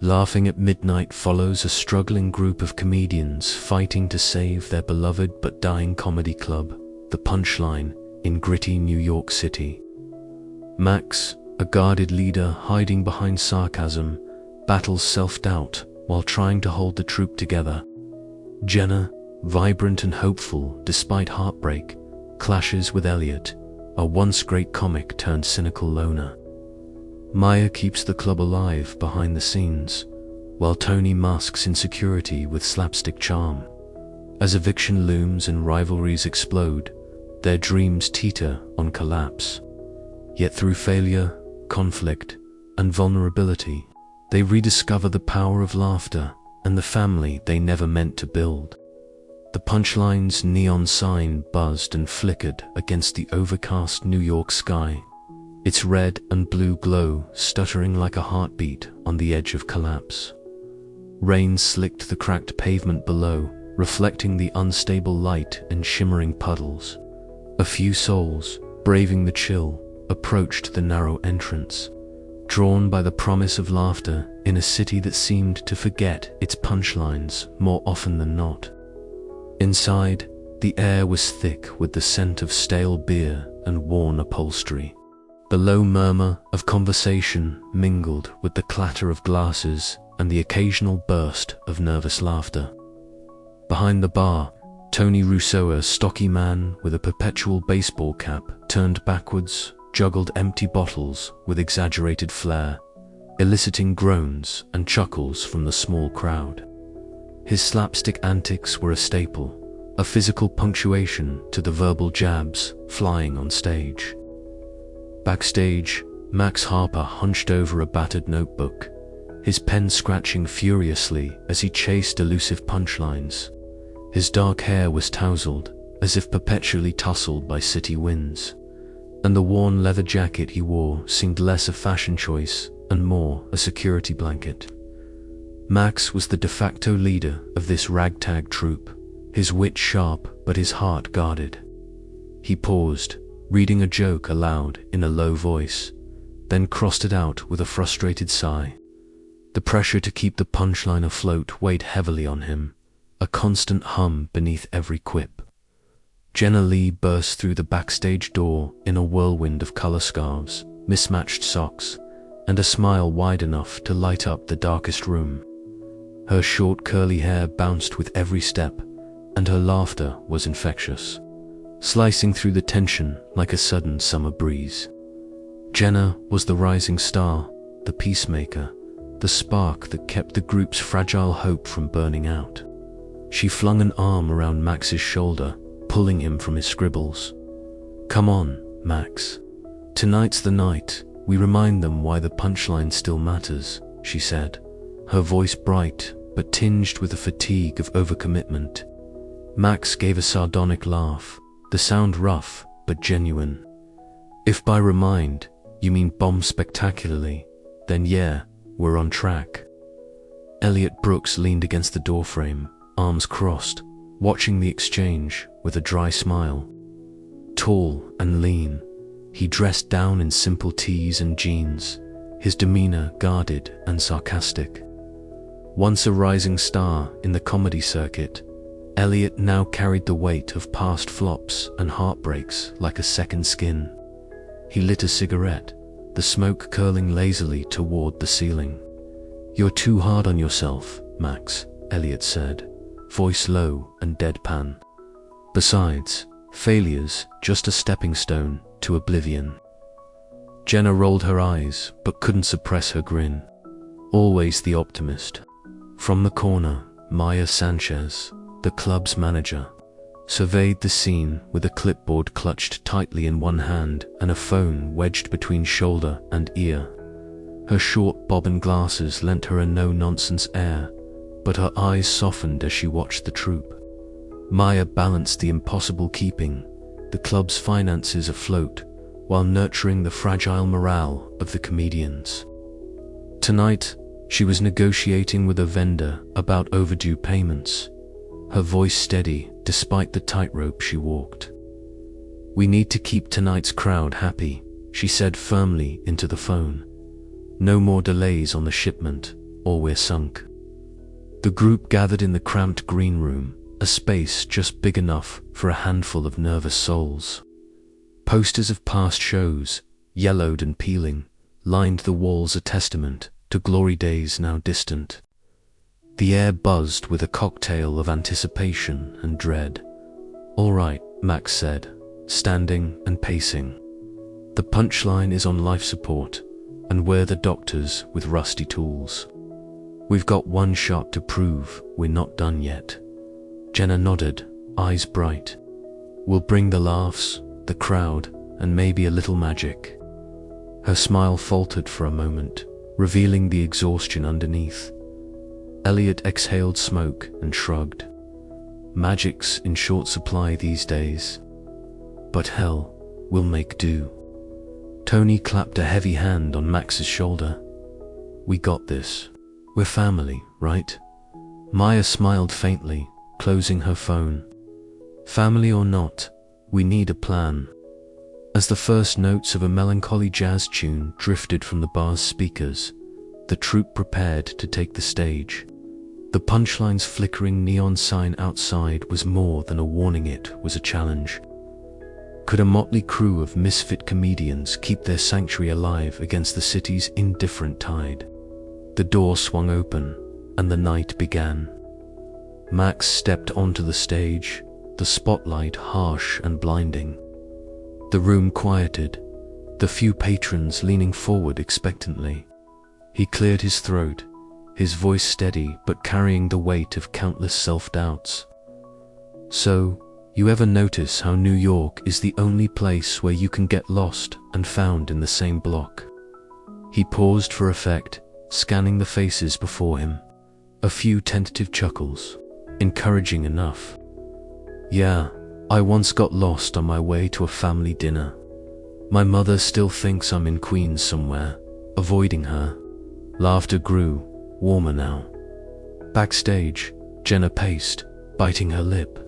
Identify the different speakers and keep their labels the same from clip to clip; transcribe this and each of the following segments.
Speaker 1: Laughing at Midnight follows a struggling group of comedians fighting to save their beloved but dying comedy club, the Punchline, in gritty New York City. Max, a guarded leader hiding behind sarcasm, battles self-doubt while trying to hold the troupe together. Jenna, vibrant and hopeful despite heartbreak, clashes with Eliot, a once great comic turned cynical loner. Maya keeps the club alive behind the scenes, while Tony masks insecurity with slapstick charm. As eviction looms and rivalries explode, their dreams teeter on collapse. Yet through failure, conflict, and vulnerability, they rediscover the power of laughter and the family they never meant to build. The Punchline's neon sign buzzed and flickered against the overcast New York sky, its red and blue glow stuttering like a heartbeat on the edge of collapse. Rain slicked the cracked pavement below, reflecting the unstable light and shimmering puddles. A few souls, braving the chill, approached the narrow entrance, drawn by the promise of laughter in a city that seemed to forget its punchlines more often than not. Inside, the air was thick with the scent of stale beer and worn upholstery. The low murmur of conversation mingled with the clatter of glasses and the occasional burst of nervous laughter. Behind the bar, Tony Rousseau, a stocky man with a perpetual baseball cap turned backwards, juggled empty bottles with exaggerated flair, eliciting groans and chuckles from the small crowd. His slapstick antics were a staple, a physical punctuation to the verbal jabs flying on stage. Backstage, Max Harper hunched over a battered notebook, his pen scratching furiously as he chased elusive punchlines. His dark hair was tousled, as if perpetually tousled by city winds, and the worn leather jacket he wore seemed less a fashion choice and more a security blanket. Max was the de facto leader of this ragtag troupe, his wit sharp but his heart guarded. He paused, reading a joke aloud in a low voice, then crossed it out with a frustrated sigh. The pressure to keep the punchline afloat weighed heavily on him, a constant hum beneath every quip. Jenna Lee burst through the backstage door in a whirlwind of color scarves, mismatched socks, and a smile wide enough to light up the darkest room. Her short curly hair bounced with every step, and her laughter was infectious, slicing through the tension like a sudden summer breeze. Jenna was the rising star, the peacemaker, the spark that kept the group's fragile hope from burning out. She flung an arm around Max's shoulder, pulling him from his scribbles. "Come on, Max. Tonight's the night. We remind them why the punchline still matters," she said, her voice bright but tinged with the fatigue of overcommitment. Max gave a sardonic laugh, the sound rough but genuine. "If by remind you mean bomb spectacularly, then yeah, we're on track." Eliot Brooks leaned against the doorframe, arms crossed, watching the exchange with a dry smile. Tall and lean, he dressed down in simple tees and jeans, his demeanor guarded and sarcastic. Once a rising star in the comedy circuit, Eliot now carried the weight of past flops and heartbreaks like a second skin. He lit a cigarette, the smoke curling lazily toward the ceiling. "You're too hard on yourself, Max," Eliot said, voice low and deadpan. "Besides, failure's just a stepping stone to oblivion." Jenna rolled her eyes but couldn't suppress her grin. Always the optimist. From the corner, Maya Sanchez, the club's manager, surveyed the scene with a clipboard clutched tightly in one hand and a phone wedged between shoulder and ear. Her short bobbin glasses lent her a no-nonsense air, but her eyes softened as she watched the troupe. Maya balanced the impossible keeping the club's finances afloat while nurturing the fragile morale of the comedians. Tonight, she was negotiating with a vendor about overdue payments, her voice steady despite the tightrope she walked. "We need to keep tonight's crowd happy," she said firmly into the phone. "No more delays on the shipment, or we're sunk. The group gathered in the cramped green room, a space just big enough for a handful of nervous souls. Posters of past shows, yellowed and peeling, lined the walls, a testament to glory days now distant. The air buzzed with a cocktail of anticipation and dread. "All right," Max said, standing and pacing. "The Punchline is on life support, and we're the doctors with rusty tools. We've got one shot to prove we're not done yet." Jenna nodded, eyes bright. "We'll bring the laughs, the crowd, and maybe a little magic." Her smile faltered for a moment, revealing the exhaustion underneath. Eliot exhaled smoke and shrugged. "Magic's in short supply these days. But hell, we'll make do." Tony clapped a heavy hand on Max's shoulder. "We got this. We're family, right?" Maya smiled faintly, closing her phone. "Family or not, we need a plan." As the first notes of a melancholy jazz tune drifted from the bar's speakers, the troupe prepared to take the stage. The Punchline's flickering neon sign outside was more than a warning, it was a challenge. Could a motley crew of misfit comedians keep their sanctuary alive against the city's indifferent tide? The door swung open, and the night began. Max stepped onto the stage, the spotlight harsh and blinding. The room quieted, the few patrons leaning forward expectantly. He cleared his throat, his voice steady but carrying the weight of countless self-doubts. "So, you ever notice how New York is the only place where you can get lost and found in the same block?" He paused for effect, scanning the faces before him. A few tentative chuckles, encouraging enough. "Yeah, I once got lost on my way to a family dinner. My mother still thinks I'm in Queens somewhere, avoiding her." Laughter grew, warmer now. Backstage, Jenna paced, biting her lip.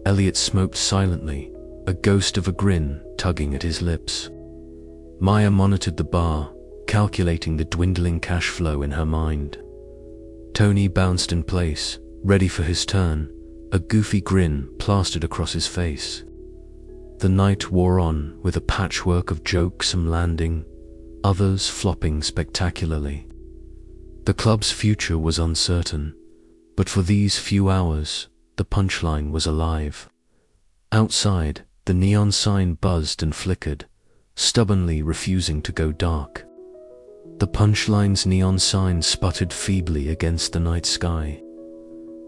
Speaker 1: Eliot smoked silently, a ghost of a grin tugging at his lips. Maya monitored the bar, calculating the dwindling cash flow in her mind. Tony bounced in place, ready for his turn, a goofy grin plastered across his face. The night wore on with a patchwork of jokes, some landing, others flopping spectacularly. The club's future was uncertain, but for these few hours, the Punchline was alive. Outside, the neon sign buzzed and flickered, stubbornly refusing to go dark. The Punchline's neon sign sputtered feebly against the night sky.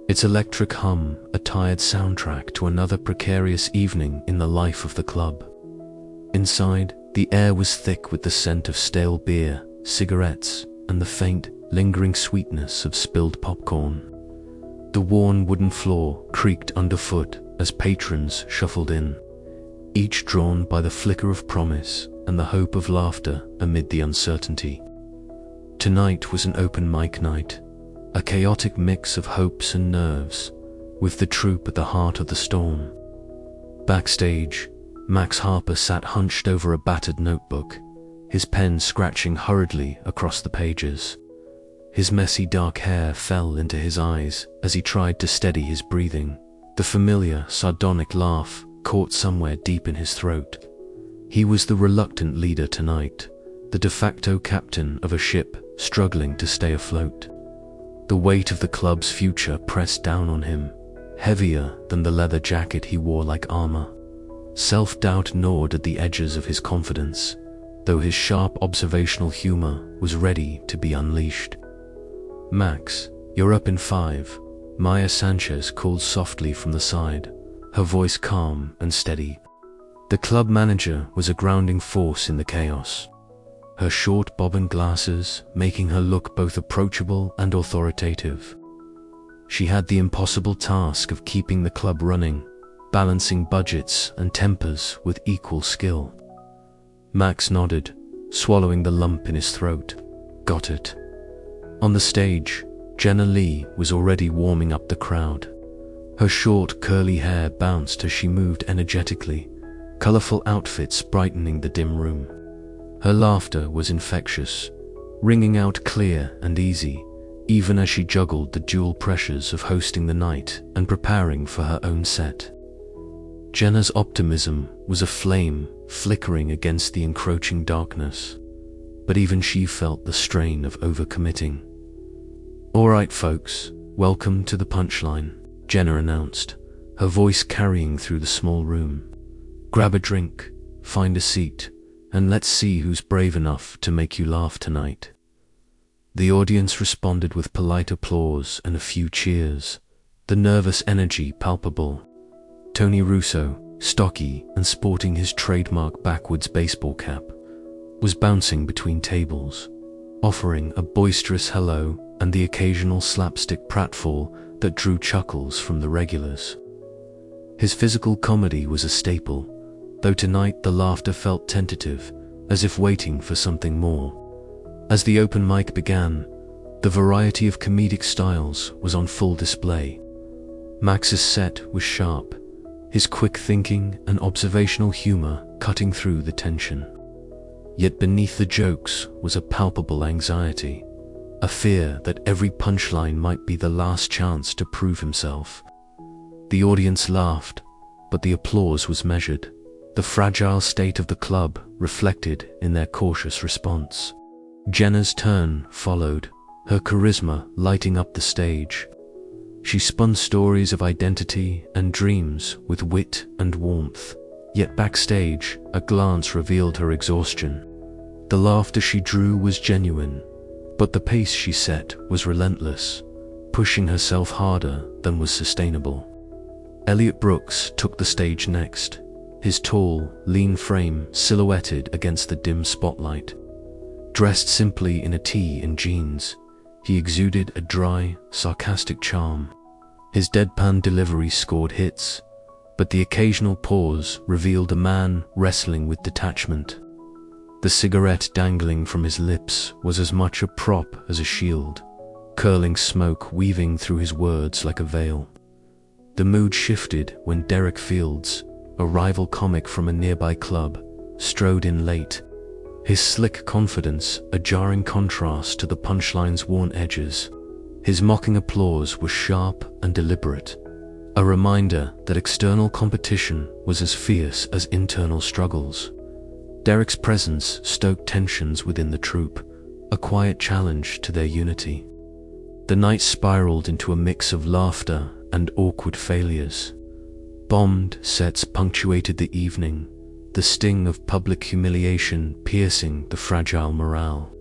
Speaker 1: Its electric hum, a tired soundtrack to another precarious evening in the life of the club. Inside, the air was thick with the scent of stale beer, cigarettes, and the faint, lingering sweetness of spilled popcorn. The worn wooden floor creaked underfoot as patrons shuffled in, each drawn by the flicker of promise and the hope of laughter amid the uncertainty. Tonight was an open mic night, a chaotic mix of hopes and nerves, with the troupe at the heart of the storm. Backstage, Max Harper sat hunched over a battered notebook, his pen scratching hurriedly across the pages. His messy dark hair fell into his eyes as he tried to steady his breathing. The familiar, sardonic laugh caught somewhere deep in his throat. He was the reluctant leader tonight, the de facto captain of a ship struggling to stay afloat. The weight of the club's future pressed down on him, heavier than the leather jacket he wore like armor. Self-doubt gnawed at the edges of his confidence, though his sharp observational humor was ready to be unleashed. "Max, you're up in 5, Maya Sanchez called softly from the side, her voice calm and steady. The club manager was a grounding force in the chaos, her short bobbin glasses making her look both approachable and authoritative. She had the impossible task of keeping the club running, balancing budgets and tempers with equal skill." Max nodded, swallowing the lump in his throat. "Got it." On the stage, Jenna Lee was already warming up the crowd. Her short, curly hair bounced as she moved energetically, colorful outfits brightening the dim room. Her laughter was infectious, ringing out clear and easy, even as she juggled the dual pressures of hosting the night and preparing for her own set. Jenna's optimism was a flame flickering against the encroaching darkness, but even she felt the strain of overcommitting. "All right, folks, welcome to the Punchline," Jenna announced, her voice carrying through the small room. "Grab a drink, find a seat, and let's see who's brave enough to make you laugh tonight." The audience responded with polite applause and a few cheers, the nervous energy palpable. Tony Russo, stocky and sporting his trademark backwards baseball cap, was bouncing between tables, offering a boisterous hello and the occasional slapstick pratfall that drew chuckles from the regulars. His physical comedy was a staple, though tonight the laughter felt tentative, as if waiting for something more. As the open mic began, the variety of comedic styles was on full display. Max's set was sharp, his quick thinking and observational humor cutting through the tension. Yet beneath the jokes was a palpable anxiety, a fear that every punchline might be the last chance to prove himself. The audience laughed, but the applause was measured, the fragile state of the club reflected in their cautious response. Jenna's turn followed, her charisma lighting up the stage. She spun stories of identity and dreams with wit and warmth, yet backstage, a glance revealed her exhaustion. The laughter she drew was genuine, but the pace she set was relentless, pushing herself harder than was sustainable. Eliot Brooks took the stage next, his tall, lean frame silhouetted against the dim spotlight. Dressed simply in a tee and jeans, he exuded a dry, sarcastic charm. His deadpan delivery scored hits, but the occasional pause revealed a man wrestling with detachment. The cigarette dangling from his lips was as much a prop as a shield, curling smoke weaving through his words like a veil. The mood shifted when Derek Fields, a rival comic from a nearby club, strode in late, his slick confidence a jarring contrast to the punchline's worn edges. His mocking applause was sharp and deliberate, a reminder that external competition was as fierce as internal struggles. Derek's presence stoked tensions within the troupe, a quiet challenge to their unity. The night spiraled into a mix of laughter and awkward failures. Bombed sets punctuated the evening, the sting of public humiliation piercing the fragile morale.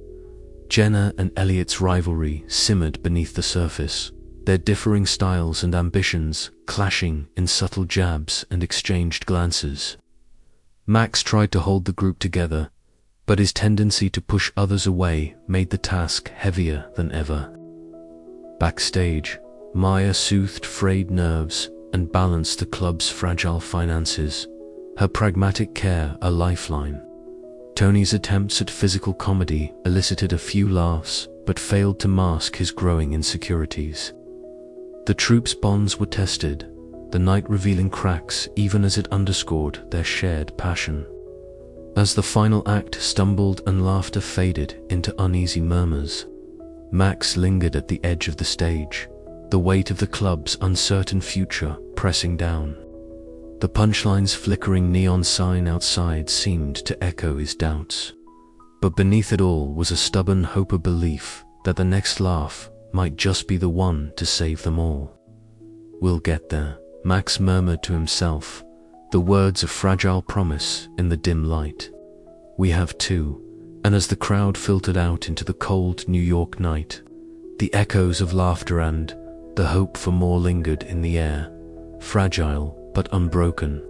Speaker 1: Jenna and Eliot's rivalry simmered beneath the surface, their differing styles and ambitions clashing in subtle jabs and exchanged glances. Max tried to hold the group together, but his tendency to push others away made the task heavier than ever. Backstage, Maya soothed frayed nerves and balanced the club's fragile finances, her pragmatic care a lifeline. Tony's attempts at physical comedy elicited a few laughs, but failed to mask his growing insecurities. The troupe's bonds were tested, the night revealing cracks even as it underscored their shared passion. As the final act stumbled and laughter faded into uneasy murmurs, Max lingered at the edge of the stage, the weight of the club's uncertain future pressing down. The punchline's flickering neon sign outside seemed to echo his doubts. But beneath it all was a stubborn hope or belief that the next laugh might just be the one to save them all. "We'll get there," Max murmured to himself, the words of fragile promise in the dim light. "We have too." And as the crowd filtered out into the cold New York night, the echoes of laughter and the hope for more lingered in the air, fragile but unbroken.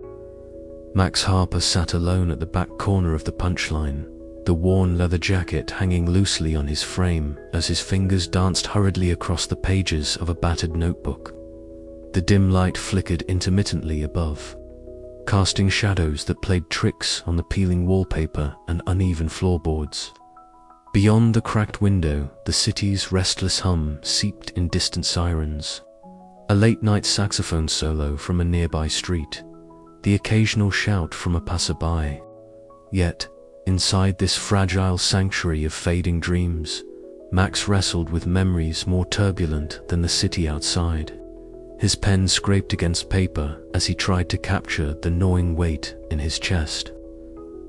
Speaker 1: Max Harper sat alone at the back corner of the punchline, the worn leather jacket hanging loosely on his frame as his fingers danced hurriedly across the pages of a battered notebook. The dim light flickered intermittently above, casting shadows that played tricks on the peeling wallpaper and uneven floorboards. Beyond the cracked window, the city's restless hum seeped in distant sirens. A late-night saxophone solo from a nearby street, the occasional shout from a passerby. Yet, inside this fragile sanctuary of fading dreams, Max wrestled with memories more turbulent than the city outside. His pen scraped against paper as he tried to capture the gnawing weight in his chest.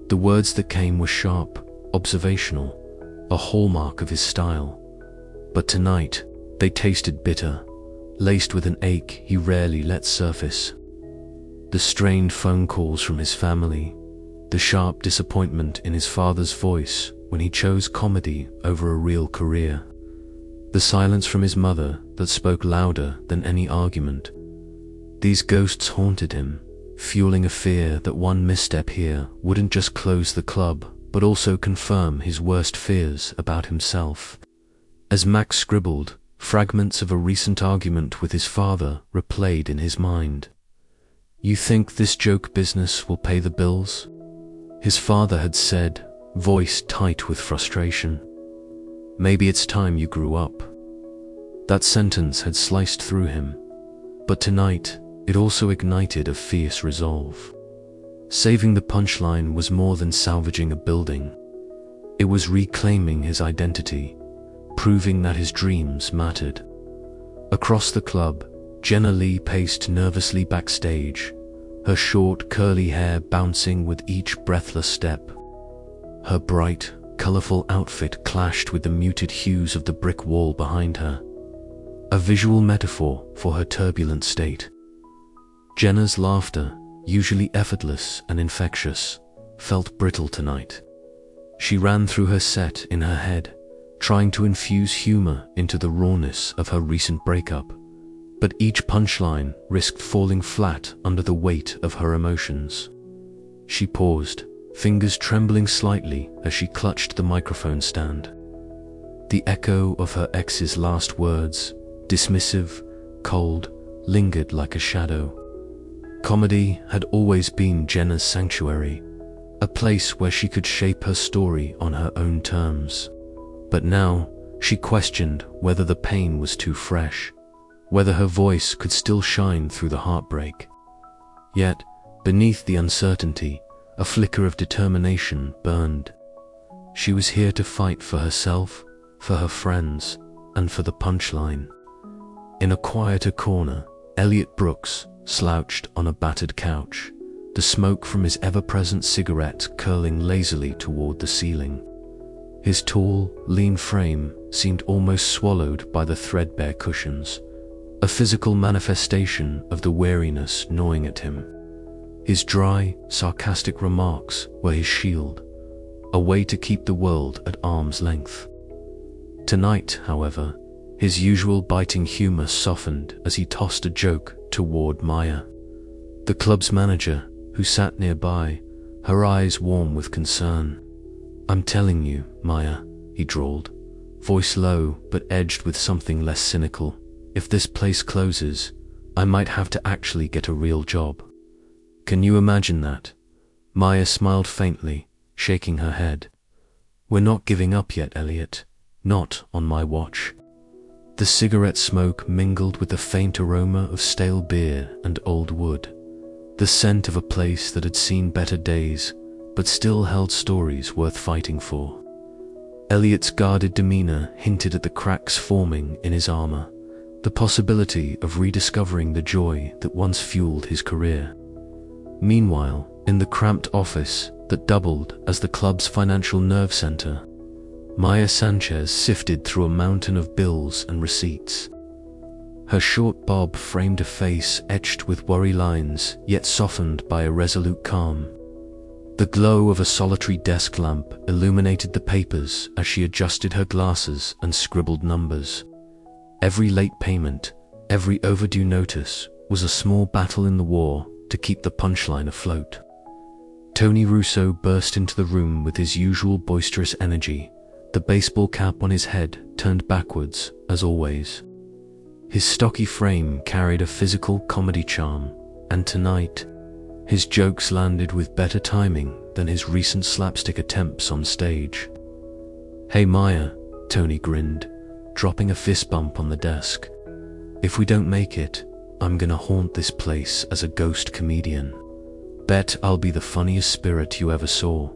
Speaker 1: The words that came were sharp, observational, a hallmark of his style. But tonight, they tasted bitter, laced with an ache he rarely let surface. The strained phone calls from his family, the sharp disappointment in his father's voice when he chose comedy over a real career, the silence from his mother that spoke louder than any argument. These ghosts haunted him, fueling a fear that one misstep here wouldn't just close the club, but also confirm his worst fears about himself. As Max scribbled, fragments of a recent argument with his father replayed in his mind. "You think this joke business will pay the bills?" his father had said, voice tight with frustration. "Maybe it's time you grew up." That sentence had sliced through him, but tonight it also ignited a fierce resolve. Saving the Punchline was more than salvaging a building. It was reclaiming his identity, proving that his dreams mattered. Across the club, Jenna Lee paced nervously backstage, her short, curly hair bouncing with each breathless step. Her bright, colorful outfit clashed with the muted hues of the brick wall behind her, a visual metaphor for her turbulent state. Jenna's laughter, usually effortless and infectious, felt brittle tonight. She ran through her set in her head, trying to infuse humor into the rawness of her recent breakup, but each punchline risked falling flat under the weight of her emotions. She paused, fingers trembling slightly as she clutched the microphone stand. The echo of her ex's last words, dismissive, cold, lingered like a shadow. Comedy had always been Jenna's sanctuary, a place where she could shape her story on her own terms. But now, she questioned whether the pain was too fresh, whether her voice could still shine through the heartbreak. Yet, beneath the uncertainty, a flicker of determination burned. She was here to fight for herself, for her friends, and for the Punchline. In a quieter corner, Eliot Brooks slouched on a battered couch, the smoke from his ever-present cigarette curling lazily toward the ceiling. His tall, lean frame seemed almost swallowed by the threadbare cushions, a physical manifestation of the weariness gnawing at him. His dry, sarcastic remarks were his shield, a way to keep the world at arm's length. Tonight, however, his usual biting humor softened as he tossed a joke toward Maya, the club's manager, who sat nearby, her eyes warm with concern. "I'm telling you, Maya," he drawled, voice low but edged with something less cynical, "if this place closes, I might have to actually get a real job." "Can you imagine that?" Maya smiled faintly, shaking her head. "We're not giving up yet, Eliot. Not on my watch." The cigarette smoke mingled with the faint aroma of stale beer and old wood, the scent of a place that had seen better days, but still held stories worth fighting for. Eliot's guarded demeanor hinted at the cracks forming in his armor, the possibility of rediscovering the joy that once fueled his career. Meanwhile, in the cramped office that doubled as the club's financial nerve center, Maya Sanchez sifted through a mountain of bills and receipts. Her short bob framed a face etched with worry lines, yet softened by a resolute calm. The glow of a solitary desk lamp illuminated the papers as she adjusted her glasses and scribbled numbers. Every late payment, every overdue notice was a small battle in the war to keep the Punchline afloat. Tony Russo burst into the room with his usual boisterous energy, the baseball cap on his head turned backwards, as always. His stocky frame carried a physical comedy charm, and tonight, his jokes landed with better timing than his recent slapstick attempts on stage. "Hey Maya," Tony grinned, dropping a fist bump on the desk. "If we don't make it, I'm gonna haunt this place as a ghost comedian. Bet I'll be the funniest spirit you ever saw."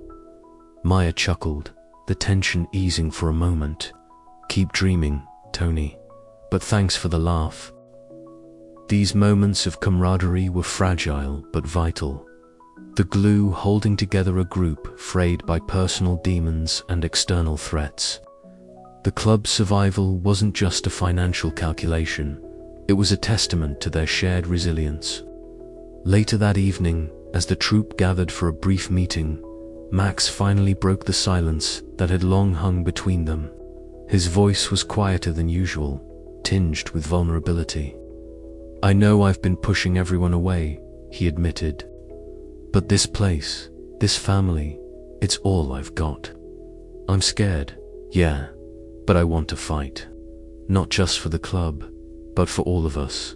Speaker 1: Maya chuckled, the tension easing for a moment. Keep dreaming, Tony. But thanks for the laugh. These moments of camaraderie were fragile but vital. The glue holding together a group frayed by personal demons and external threats. The club's survival wasn't just a financial calculation, it was a testament to their shared resilience. Later that evening, as the troupe gathered for a brief meeting, Max finally broke the silence that had long hung between them. His voice was quieter than usual, tinged with vulnerability. "I know I've been pushing everyone away," he admitted. "But this place, this family, it's all I've got. I'm scared, yeah, but I want to fight. Not just for the club, but for all of us."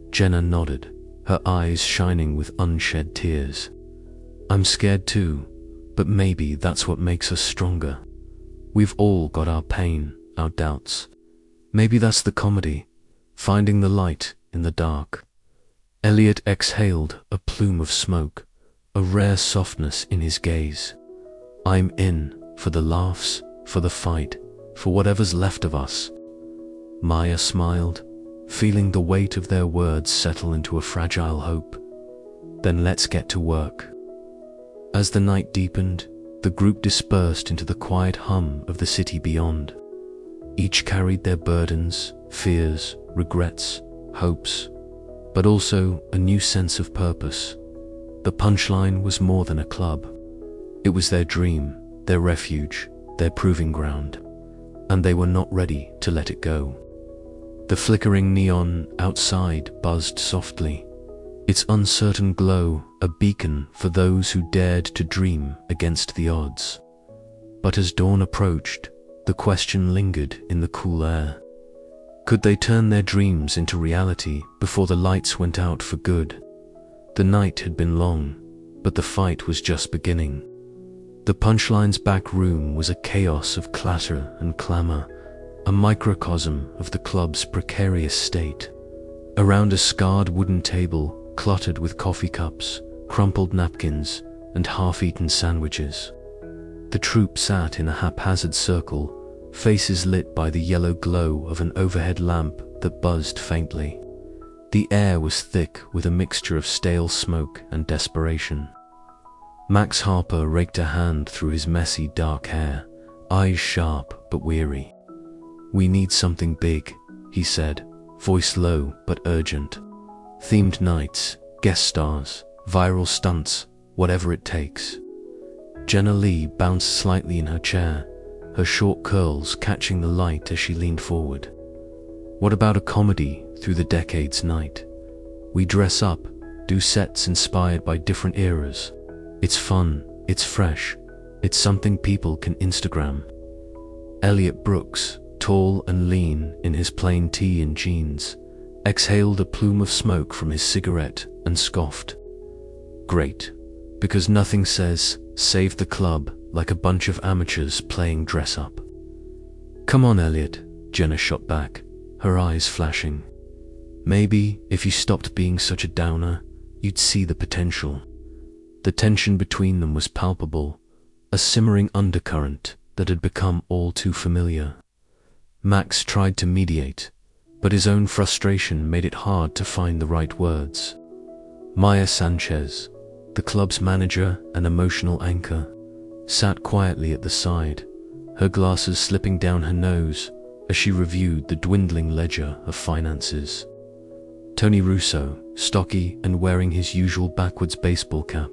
Speaker 1: Jenna nodded, her eyes shining with unshed tears. "I'm scared too, but maybe that's what makes us stronger. We've all got our pain, our doubts. Maybe that's the comedy, finding the light in the dark." Eliot exhaled a plume of smoke, a rare softness in his gaze. "I'm in, for the laughs, for the fight, for whatever's left of us." Maya smiled, feeling the weight of their words settle into a fragile hope. "Then let's get to work." As the night deepened, the group dispersed into the quiet hum of the city beyond. Each carried their burdens, fears, regrets, hopes, but also a new sense of purpose. The Punchline was more than a club. It was their dream, their refuge, their proving ground, and they were not ready to let it go. The flickering neon outside buzzed softly, its uncertain glow a beacon for those who dared to dream against the odds. But as dawn approached, the question lingered in the cool air. Could they turn their dreams into reality before the lights went out for good? The night had been long, but the fight was just beginning. The Punchline's back room was a chaos of clatter and clamor, a microcosm of the club's precarious state. Around a scarred wooden table, cluttered with coffee cups, crumpled napkins, and half-eaten sandwiches, the troupe sat in a haphazard circle, faces lit by the yellow glow of an overhead lamp that buzzed faintly. The air was thick with a mixture of stale smoke and desperation. Max Harper raked a hand through his messy dark hair, eyes sharp but weary. "We need something big," he said, voice low but urgent. "Themed nights, guest stars, viral stunts, whatever it takes." Jenna Lee bounced slightly in her chair, her short curls catching the light as she leaned forward. "What about a comedy through the decades night? We dress up, do sets inspired by different eras. It's fun, it's fresh, it's something people can Instagram." Eliot Brooks, tall and lean in his plain tee and jeans, exhaled a plume of smoke from his cigarette and scoffed. "Great, because nothing says save the club like a bunch of amateurs playing dress-up." "Come on, Eliot," Jenna shot back, her eyes flashing. "Maybe if you stopped being such a downer, you'd see the potential." The tension between them was palpable, a simmering undercurrent that had become all too familiar. Max tried to mediate, but his own frustration made it hard to find the right words. Maya Sanchez, the club's manager and emotional anchor, sat quietly at the side, her glasses slipping down her nose as she reviewed the dwindling ledger of finances. Tony Russo, stocky and wearing his usual backwards baseball cap,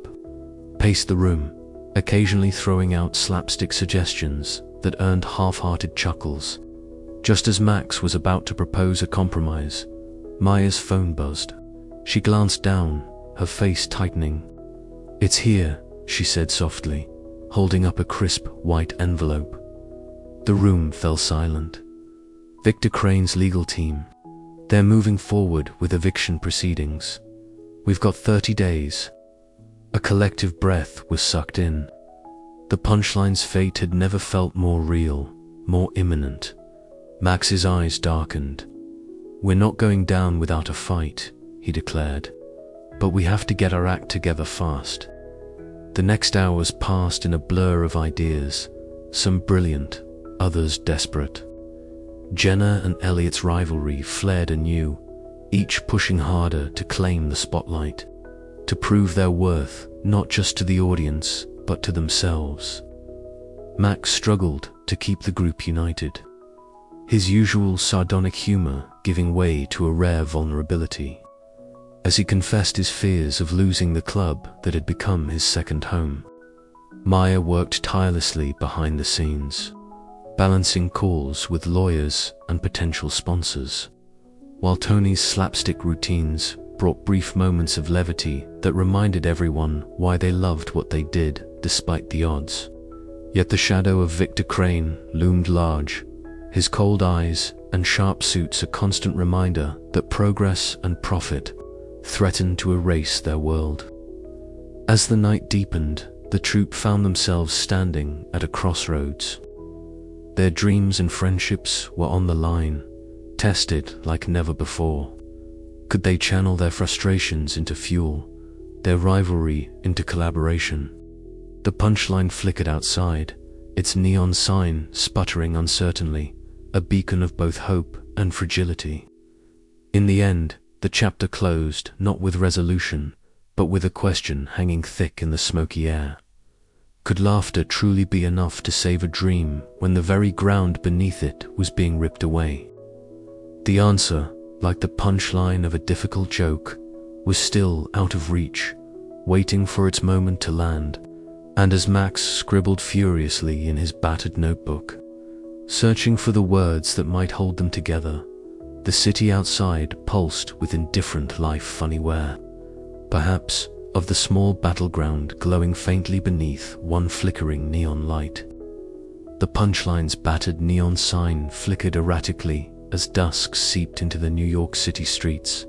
Speaker 1: paced the room, occasionally throwing out slapstick suggestions that earned half-hearted chuckles. Just as Max was about to propose a compromise, Maya's phone buzzed. She glanced down, her face tightening. "It's here," she said softly, holding up a crisp white envelope. The room fell silent. "Victor Crane's legal team. They're moving forward with eviction proceedings. We've got 30 days. A collective breath was sucked in. The Punchline's fate had never felt more real, more imminent. Max's eyes darkened. "We're not going down without a fight," he declared, "but we have to get our act together fast." The next hours passed in a blur of ideas, some brilliant, others desperate. Jenna and Eliot's rivalry flared anew, each pushing harder to claim the spotlight, to prove their worth not just to the audience, but to themselves. Max struggled to keep the group united, his usual sardonic humor giving way to a rare vulnerability, as he confessed his fears of losing the club that had become his second home. Maya worked tirelessly behind the scenes, balancing calls with lawyers and potential sponsors, while Tony's slapstick routines brought brief moments of levity that reminded everyone why they loved what they did despite the odds. Yet the shadow of Victor Crane loomed large, his cold eyes and sharp suits a constant reminder that progress and profit threatened to erase their world. As the night deepened, the troupe found themselves standing at a crossroads. Their dreams and friendships were on the line, tested like never before. Could they channel their frustrations into fuel, their rivalry into collaboration? The Punchline flickered outside, its neon sign sputtering uncertainly, a beacon of both hope and fragility. In the end, the chapter closed not with resolution, but with a question hanging thick in the smoky air. Could laughter truly be enough to save a dream when the very ground beneath it was being ripped away? The answer, like the punchline of a difficult joke, was still out of reach, waiting for its moment to land. And as Max scribbled furiously in his battered notebook, searching for the words that might hold them together, the city outside pulsed with indifferent life funnyware, perhaps of the small battleground glowing faintly beneath one flickering neon light. The Punchline's battered neon sign flickered erratically as dusk seeped into the New York City streets,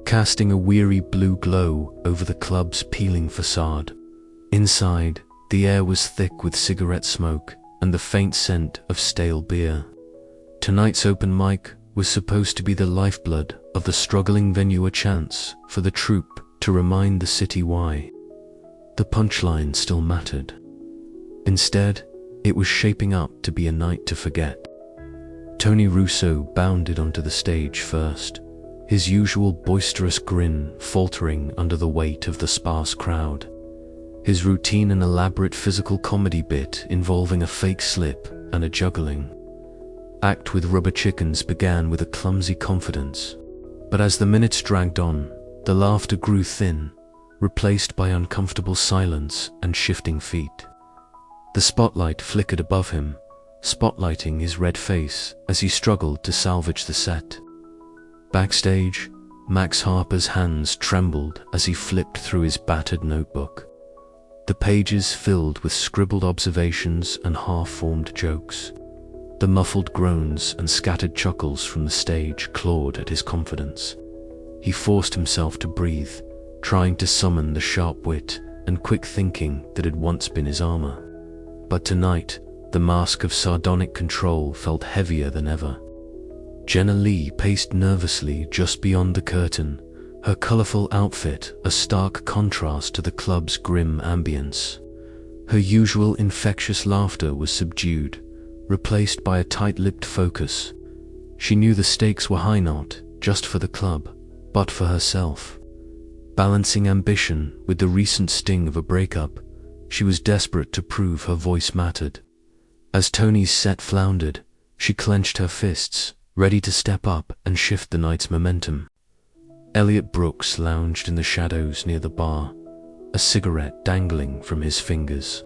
Speaker 1: casting a weary blue glow over the club's peeling facade. Inside, the air was thick with cigarette smoke and the faint scent of stale beer. Tonight's open mic was supposed to be the lifeblood of the struggling venue, a chance for the troupe to remind the city why the Punchline still mattered. Instead, it was shaping up to be a night to forget. Tony Russo bounded onto the stage first, his usual boisterous grin faltering under the weight of the sparse crowd. His routine an elaborate physical comedy bit involving a fake slip and a juggling act with rubber chickens began with a clumsy confidence. But as the minutes dragged on, the laughter grew thin, replaced by uncomfortable silence and shifting feet. The spotlight flickered above him, spotlighting his red face as he struggled to salvage the set. Backstage, Max Harper's hands trembled as he flipped through his battered notebook, the pages filled with scribbled observations and half-formed jokes. The muffled groans and scattered chuckles from the stage clawed at his confidence. He forced himself to breathe, trying to summon the sharp wit and quick thinking that had once been his armor. But tonight, the mask of sardonic control felt heavier than ever. Jenna Lee paced nervously just beyond the curtain, her colorful outfit a stark contrast to the club's grim ambience. Her usual infectious laughter was subdued, replaced by a tight-lipped focus. She knew the stakes were high, not just for the club, but for herself. Balancing ambition with the recent sting of a breakup, she was desperate to prove her voice mattered. As Tony's set floundered, she clenched her fists, ready to step up and shift the night's momentum. Eliot Brooks lounged in the shadows near the bar, a cigarette dangling from his fingers.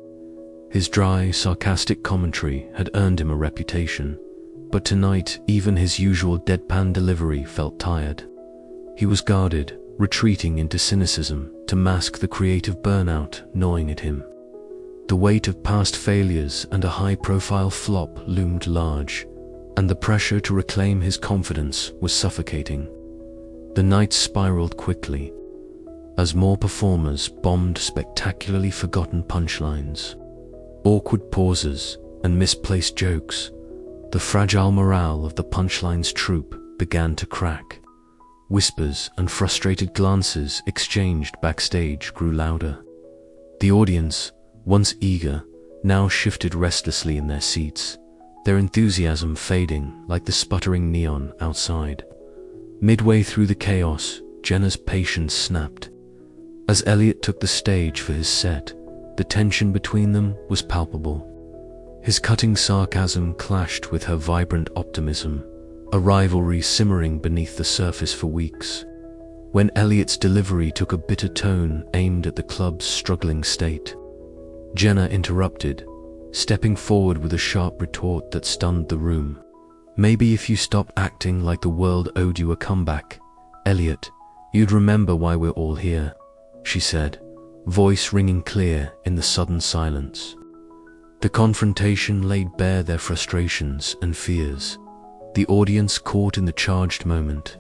Speaker 1: His dry, sarcastic commentary had earned him a reputation, but tonight even his usual deadpan delivery felt tired. He was guarded, retreating into cynicism to mask the creative burnout gnawing at him. The weight of past failures and a high-profile flop loomed large, and the pressure to reclaim his confidence was suffocating. The night spiraled quickly, as more performers bombed spectacularly forgotten punchlines. Awkward pauses and misplaced jokes, the fragile morale of the Punchline's troupe began to crack. Whispers and frustrated glances exchanged backstage grew louder. The audience, once eager, now shifted restlessly in their seats, their enthusiasm fading like the sputtering neon outside. Midway through the chaos, Jenna's patience snapped. As Eliot took the stage for his set, the tension between them was palpable. His cutting sarcasm clashed with her vibrant optimism, a rivalry simmering beneath the surface for weeks. When Eliot's delivery took a bitter tone aimed at the club's struggling state, Jenna interrupted, stepping forward with a sharp retort that stunned the room. "Maybe if you stopped acting like the world owed you a comeback, Eliot, you'd remember why we're all here," she said, voice ringing clear in the sudden silence. The confrontation laid bare their frustrations and fears, the audience caught in the charged moment.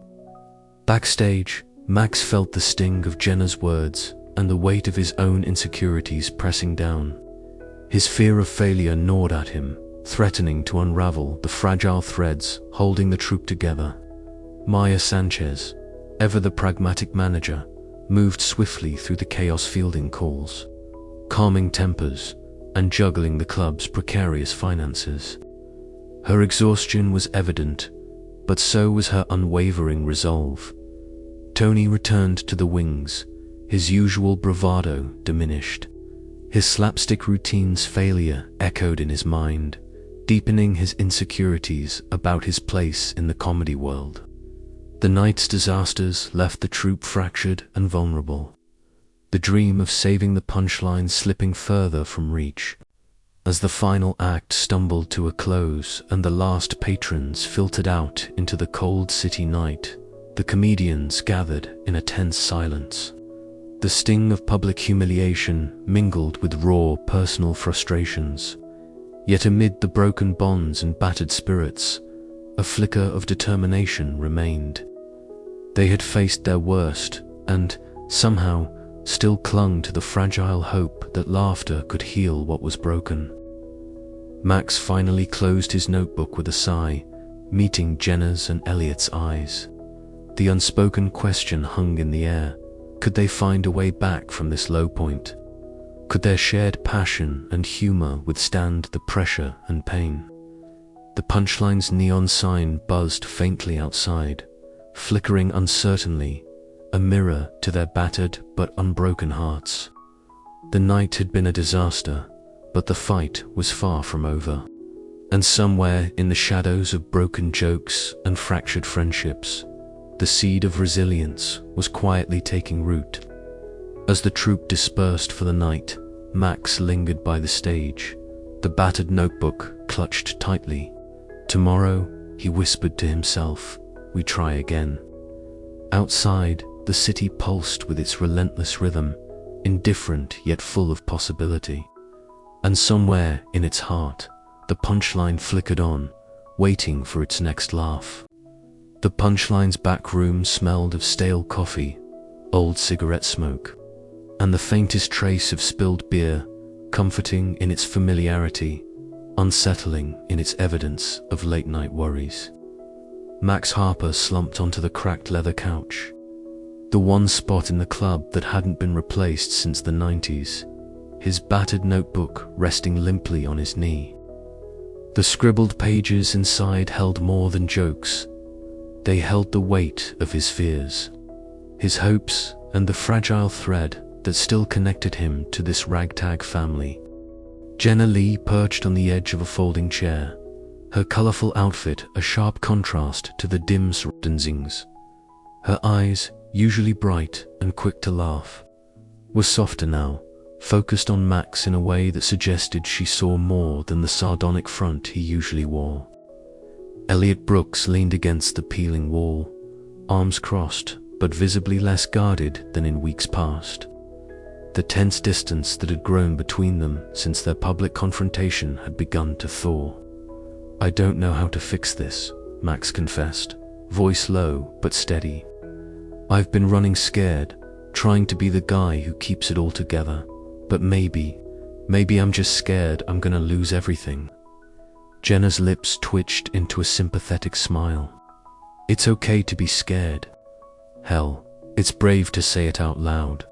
Speaker 1: Backstage, Max felt the sting of Jenna's words and the weight of his own insecurities pressing down. His fear of failure gnawed at him, threatening to unravel the fragile threads holding the troupe together. Maya Sanchez, ever the pragmatic manager, moved swiftly through the chaos, fielding calls, calming tempers, and juggling the club's precarious finances. Her exhaustion was evident, but so was her unwavering resolve. Tony returned to the wings, his usual bravado diminished. His slapstick routine's failure echoed in his mind, deepening his insecurities about his place in the comedy world. The night's disasters left the troupe fractured and vulnerable, the dream of saving the Punchline slipping further from reach. As the final act stumbled to a close and the last patrons filtered out into the cold city night, the comedians gathered in a tense silence. The sting of public humiliation mingled with raw personal frustrations. Yet amid the broken bonds and battered spirits, a flicker of determination remained. They had faced their worst and, somehow, still clung to the fragile hope that laughter could heal what was broken. Max finally closed his notebook with a sigh, meeting Jenna's and Eliot's eyes. The unspoken question hung in the air. Could they find a way back from this low point? Could their shared passion and humor withstand the pressure and pain? The Punchline's neon sign buzzed faintly outside, flickering uncertainly, a mirror to their battered but unbroken hearts. The night had been a disaster, but the fight was far from over. And somewhere in the shadows of broken jokes and fractured friendships, the seed of resilience was quietly taking root. As the troupe dispersed for the night, Max lingered by the stage, the battered notebook clutched tightly. "Tomorrow," he whispered to himself, "we try again." Outside, the city pulsed with its relentless rhythm, indifferent yet full of possibility. And somewhere in its heart, the Punchline flickered on, waiting for its next laugh. The Punchline's back room smelled of stale coffee, old cigarette smoke, and the faintest trace of spilled beer, comforting in its familiarity, unsettling in its evidence of late-night worries. Max Harper slumped onto the cracked leather couch, the one spot in the club that hadn't been replaced since the 90s, his battered notebook resting limply on his knee. The scribbled pages inside held more than jokes. They held the weight of his fears, his hopes, and the fragile thread that still connected him to this ragtag family. Jenna Lee perched on the edge of a folding chair, her colorful outfit a sharp contrast to the dim surroundings. Her eyes, usually bright and quick to laugh, were softer now, focused on Max in a way that suggested she saw more than the sardonic front he usually wore. Eliot Brooks leaned against the peeling wall, arms crossed, but visibly less guarded than in weeks past. The tense distance that had grown between them since their public confrontation had begun to thaw. "I don't know how to fix this," Max confessed, voice low but steady. "I've been running scared, trying to be the guy who keeps it all together, but maybe I'm just scared I'm gonna lose everything." Jenna's lips twitched into a sympathetic smile. "It's okay to be scared. Hell, it's brave to say it out loud."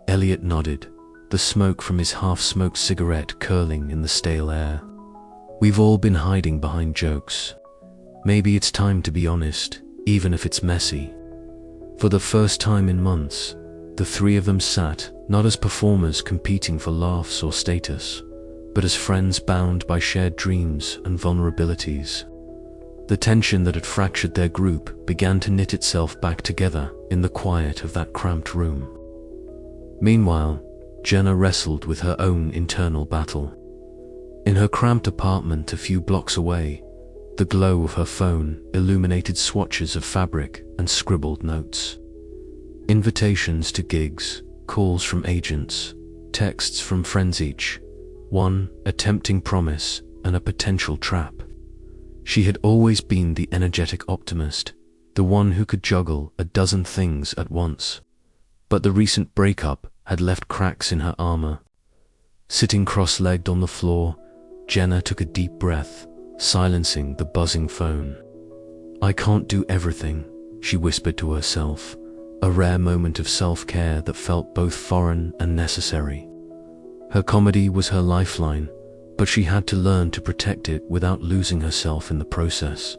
Speaker 1: Eliot nodded, the smoke from his half-smoked cigarette curling in the stale air. We've all been hiding behind jokes. Maybe it's time to be honest, even if it's messy. For the first time in months, the three of them sat, not as performers competing for laughs or status, but as friends bound by shared dreams and vulnerabilities. The tension that had fractured their group began to knit itself back together in the quiet of that cramped room. Meanwhile, Jenna wrestled with her own internal battle. In her cramped apartment a few blocks away, the glow of her phone illuminated swatches of fabric and scribbled notes. Invitations to gigs, calls from agents, texts from friends, each one a tempting promise and a potential trap. She had always been the energetic optimist, the one who could juggle a dozen things at once. But the recent breakup had left cracks in her armor. Sitting cross-legged on the floor, Jenna took a deep breath, silencing the buzzing phone. "I can't do everything," she whispered to herself, a rare moment of self-care that felt both foreign and necessary. Her comedy was her lifeline, but she had to learn to protect it without losing herself in the process.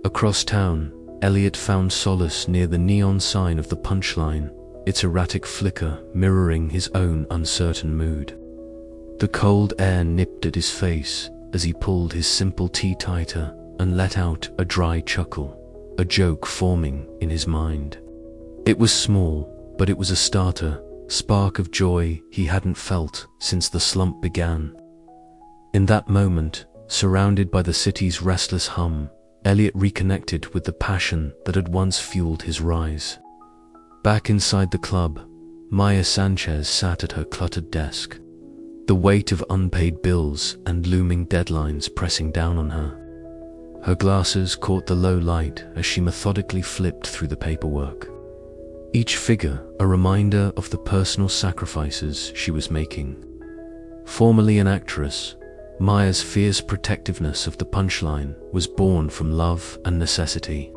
Speaker 1: Across town, Eliot found solace near the neon sign of the Punchline, its erratic flicker mirroring his own uncertain mood. The cold air nipped at his face as he pulled his simple tea tighter and let out a dry chuckle, a joke forming in his mind. It was small, but it was a spark of joy he hadn't felt since the slump began. In that moment, surrounded by the city's restless hum, Eliot reconnected with the passion that had once fueled his rise. Back inside the club, Maya Sanchez sat at her cluttered desk, the weight of unpaid bills and looming deadlines pressing down on her. Her glasses caught the low light as she methodically flipped through the paperwork. Each figure a reminder of the personal sacrifices she was making. Formerly an actress, Maya's fierce protectiveness of the Punchline was born from love and necessity.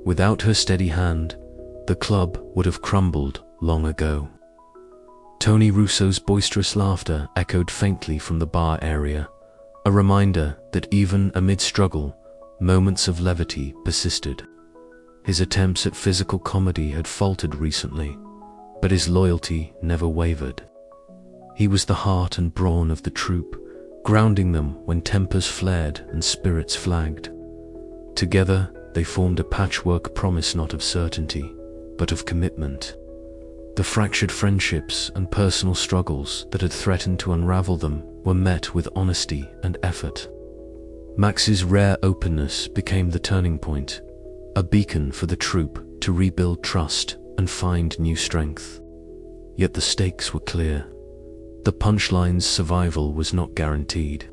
Speaker 1: Without her steady hand, the club would have crumbled long ago. Tony Russo's boisterous laughter echoed faintly from the bar area, a reminder that even amid struggle, moments of levity persisted. His attempts at physical comedy had faltered recently, but his loyalty never wavered. He was the heart and brawn of the troupe, grounding them when tempers flared and spirits flagged. Together, they formed a patchwork promise not of certainty, but of commitment. The fractured friendships and personal struggles that had threatened to unravel them were met with honesty and effort. Max's rare openness became the turning point, a beacon for the troupe to rebuild trust and find new strength. Yet the stakes were clear. The Punchline's survival was not guaranteed.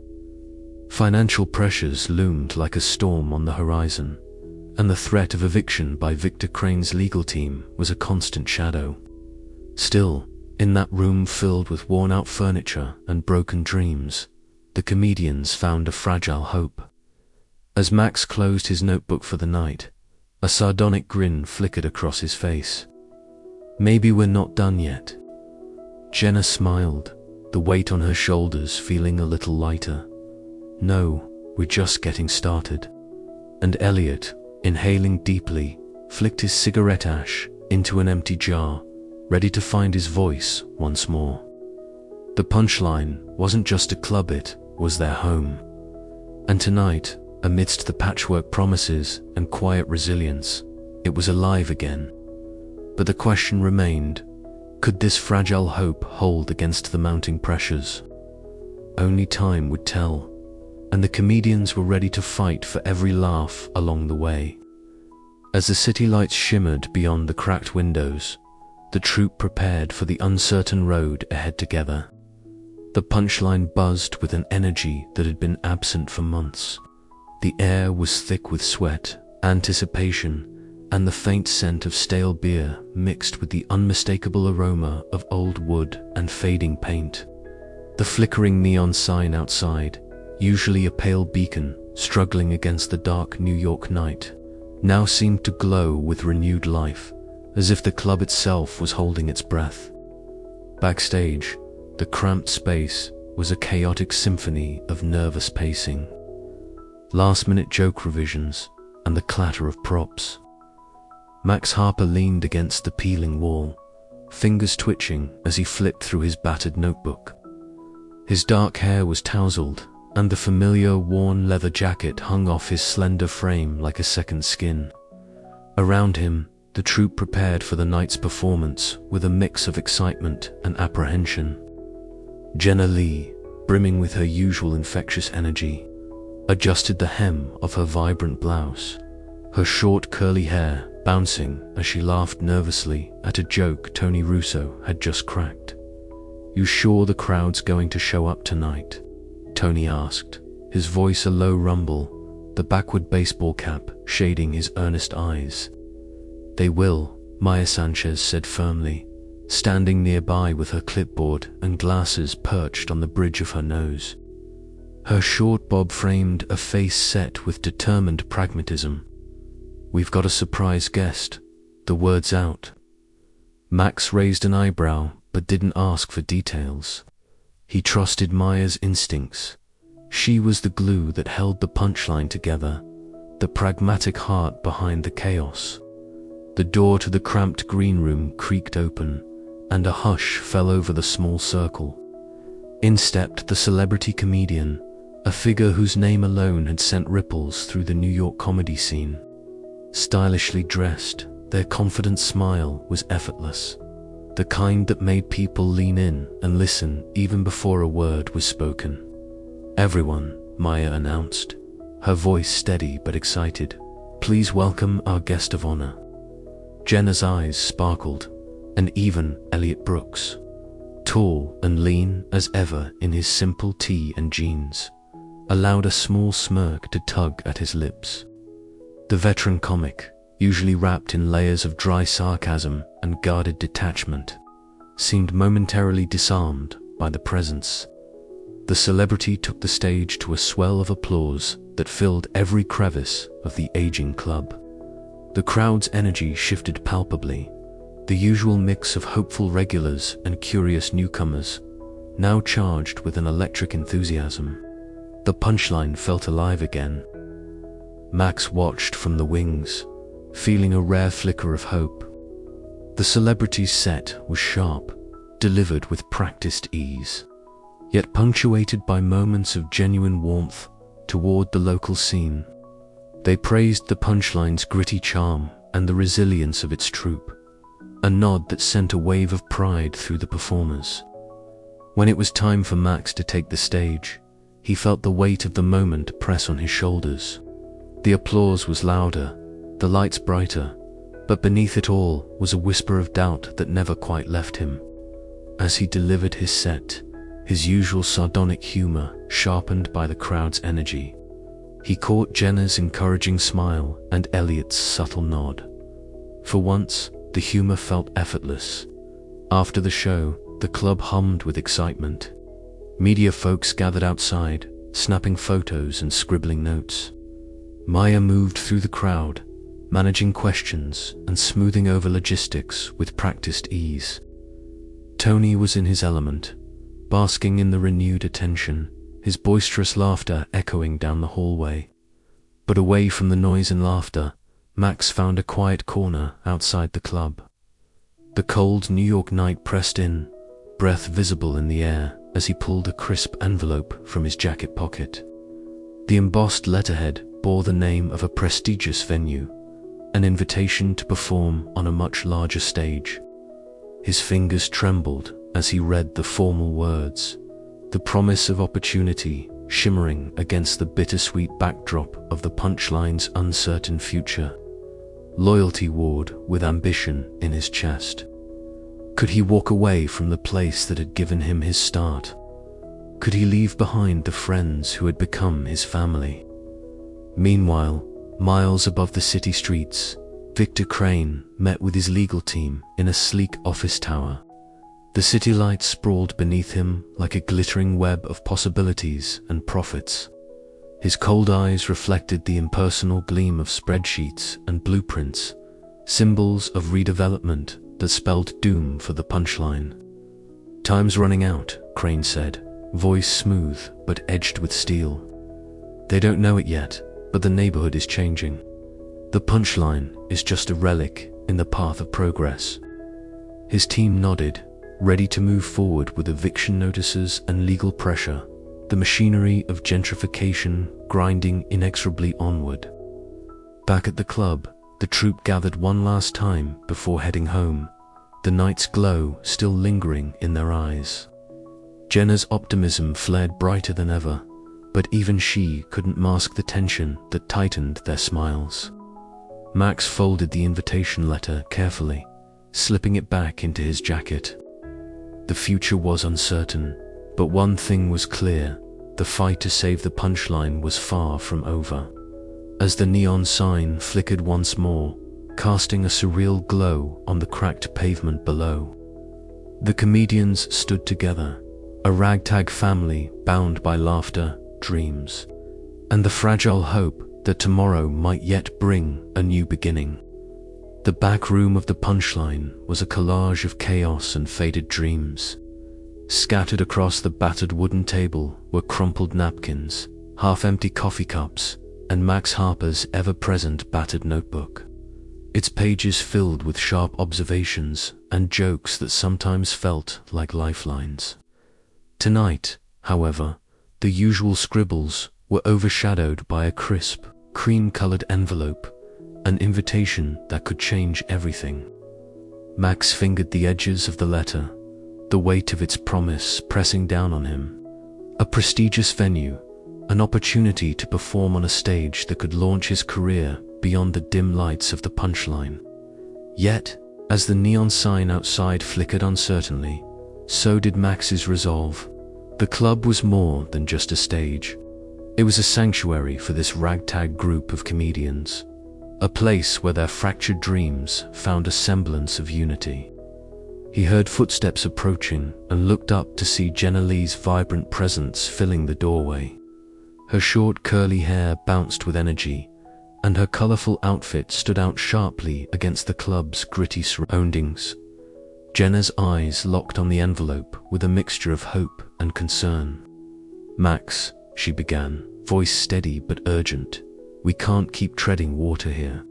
Speaker 1: Financial pressures loomed like a storm on the horizon, and the threat of eviction by Victor Crane's legal team was a constant shadow. Still, in that room filled with worn-out furniture and broken dreams, the comedians found a fragile hope. As Max closed his notebook for the night, a sardonic grin flickered across his face. "Maybe we're not done yet." Jenna smiled, the weight on her shoulders feeling a little lighter. "No, we're just getting started." And Eliot, inhaling deeply, flicked his cigarette ash into an empty jar, ready to find his voice once more. The Punchline wasn't just a club, it was their home. And tonight, amidst the patchwork promises and quiet resilience, it was alive again. But the question remained, could this fragile hope hold against the mounting pressures? Only time would tell, and the comedians were ready to fight for every laugh along the way. As the city lights shimmered beyond the cracked windows, the troupe prepared for the uncertain road ahead together. The Punchline buzzed with an energy that had been absent for months. The air was thick with sweat, anticipation, and the faint scent of stale beer mixed with the unmistakable aroma of old wood and fading paint. The flickering neon sign outside, usually a pale beacon struggling against the dark New York night, now seemed to glow with renewed life, as if the club itself was holding its breath. Backstage, the cramped space was a chaotic symphony of nervous pacing, last-minute joke revisions, and the clatter of props. Max Harper leaned against the peeling wall, fingers twitching as he flipped through his battered notebook. His dark hair was tousled, and the familiar worn leather jacket hung off his slender frame like a second skin. Around him, the troupe prepared for the night's performance with a mix of excitement and apprehension. Jenna Lee, brimming with her usual infectious energy, adjusted the hem of her vibrant blouse, her short curly hair bouncing as she laughed nervously at a joke Tony Russo had just cracked. "You sure the crowd's going to show up tonight?" Tony asked, his voice a low rumble, the backward baseball cap shading his earnest eyes. "They will," Maya Sanchez said firmly, standing nearby with her clipboard and glasses perched on the bridge of her nose. Her short bob framed a face set with determined pragmatism. "We've got a surprise guest," the words out. Max raised an eyebrow but didn't ask for details. He trusted Maya's instincts. She was the glue that held the punchline together, the pragmatic heart behind the chaos. The door to the cramped green room creaked open, and a hush fell over the small circle. In stepped the celebrity comedian, a figure whose name alone had sent ripples through the New York comedy scene. Stylishly dressed, their confident smile was effortless, the kind that made people lean in and listen even before a word was spoken. "Everyone," Maya announced, her voice steady but excited, "please welcome our guest of honor." Jenna's eyes sparkled, and even Eliot Brooks, tall and lean as ever in his simple tee and jeans, allowed a small smirk to tug at his lips. The veteran comic, usually wrapped in layers of dry sarcasm and guarded detachment, seemed momentarily disarmed by the presence. The celebrity took the stage to a swell of applause that filled every crevice of the aging club. The crowd's energy shifted palpably, the usual mix of hopeful regulars and curious newcomers, now charged with an electric enthusiasm. The punchline felt alive again. Max watched from the wings, feeling a rare flicker of hope. The celebrity's set was sharp, delivered with practiced ease, yet punctuated by moments of genuine warmth toward the local scene. They praised the punchline's gritty charm and the resilience of its troupe, a nod that sent a wave of pride through the performers. When it was time for Max to take the stage, he felt the weight of the moment press on his shoulders. The applause was louder, the lights brighter, but beneath it all was a whisper of doubt that never quite left him. As he delivered his set, his usual sardonic humor sharpened by the crowd's energy, he caught Jenna's encouraging smile and Eliot's subtle nod. For once, the humor felt effortless. After the show, the club hummed with excitement. Media folks gathered outside, snapping photos and scribbling notes. Maya moved through the crowd, managing questions and smoothing over logistics with practiced ease. Tony was in his element, basking in the renewed attention, his boisterous laughter echoing down the hallway. But away from the noise and laughter, Max found a quiet corner outside the club. The cold New York night pressed in, breath visible in the air as he pulled a crisp envelope from his jacket pocket. The embossed letterhead bore the name of a prestigious venue, an invitation to perform on a much larger stage. His fingers trembled as he read the formal words, the promise of opportunity shimmering against the bittersweet backdrop of the punchline's uncertain future. Loyalty warred with ambition in his chest. Could he walk away from the place that had given him his start? Could he leave behind the friends who had become his family? Meanwhile, miles above the city streets, Victor Crane met with his legal team in a sleek office tower. The city lights sprawled beneath him like a glittering web of possibilities and profits. His cold eyes reflected the impersonal gleam of spreadsheets and blueprints, symbols of redevelopment that spelled doom for the punchline. "Time's running out," Crane said, voice smooth but edged with steel. They don't know it yet, but the neighborhood is changing. The Punchline is just a relic in the path of progress. His team nodded, ready to move forward with eviction notices and legal pressure, the machinery of gentrification grinding inexorably onward. Back at the club, the troupe gathered one last time before heading home, the night's glow still lingering in their eyes. Jenna's optimism flared brighter than ever, but even she couldn't mask the tension that tightened their smiles. Max folded the invitation letter carefully, slipping it back into his jacket. The future was uncertain, but one thing was clear: the fight to save the Punchline was far from over. As the neon sign flickered once more, casting a surreal glow on the cracked pavement below, the comedians stood together, a ragtag family bound by laughter, dreams, and the fragile hope that tomorrow might yet bring a new beginning. The back room of the Punchline was a collage of chaos and faded dreams. Scattered across the battered wooden table were crumpled napkins, half-empty coffee cups, and Max Harper's ever-present battered notebook, its pages filled with sharp observations and jokes that sometimes felt like lifelines. Tonight, however, the usual scribbles were overshadowed by a crisp, cream-colored envelope, an invitation that could change everything. Max fingered the edges of the letter, the weight of its promise pressing down on him. A prestigious venue, an opportunity to perform on a stage that could launch his career beyond the dim lights of the Punchline. Yet, as the neon sign outside flickered uncertainly, so did Max's resolve. The club was more than just a stage. It was a sanctuary for this ragtag group of comedians, a place where their fractured dreams found a semblance of unity. He heard footsteps approaching and looked up to see Jenna Lee's vibrant presence filling the doorway. Her short curly hair bounced with energy, and her colorful outfit stood out sharply against the club's gritty surroundings. Jenna's eyes locked on the envelope with a mixture of hope and concern. "Max," she began, voice steady but urgent, "we can't keep treading water here.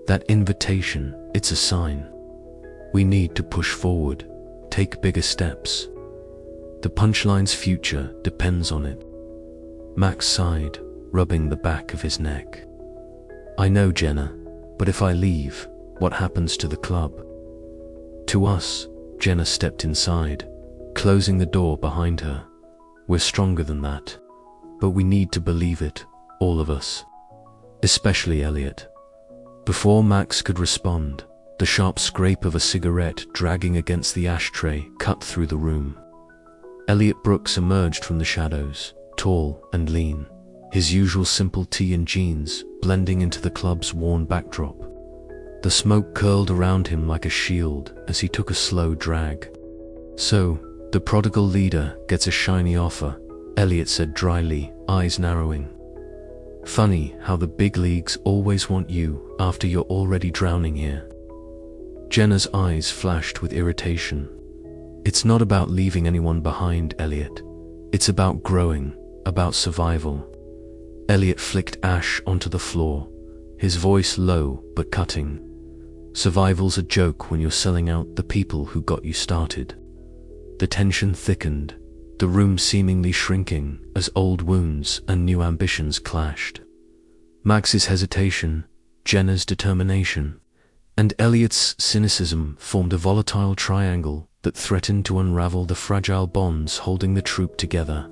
Speaker 1: That invitation, it's a sign. We need to push forward, take bigger steps. The Punchline's future depends on it." Max sighed, rubbing the back of his neck. "I know, Jenna, but if I leave, what happens to the club?" "To us," Jenna stepped inside, closing the door behind her. "We're stronger than that, but we need to believe it, all of us. Especially Eliot." Before Max could respond, the sharp scrape of a cigarette dragging against the ashtray cut through the room. Eliot Brooks emerged from the shadows, tall and lean, his usual simple tee and jeans blending into the club's worn backdrop. The smoke curled around him like a shield as he took a slow drag. "So, the prodigal leader gets a shiny offer," Eliot said dryly, eyes narrowing. "Funny how the big leagues always want you after you're already drowning here." Jenna's eyes flashed with irritation. "It's not about leaving anyone behind, Eliot. It's about growing, about survival." Eliot flicked ash onto the floor, his voice low but cutting. "Survival's a joke when you're selling out the people who got you started." The tension thickened, the room seemingly shrinking as old wounds and new ambitions clashed. Max's hesitation, Jenna's determination, and Eliot's cynicism formed a volatile triangle that threatened to unravel the fragile bonds holding the troupe together.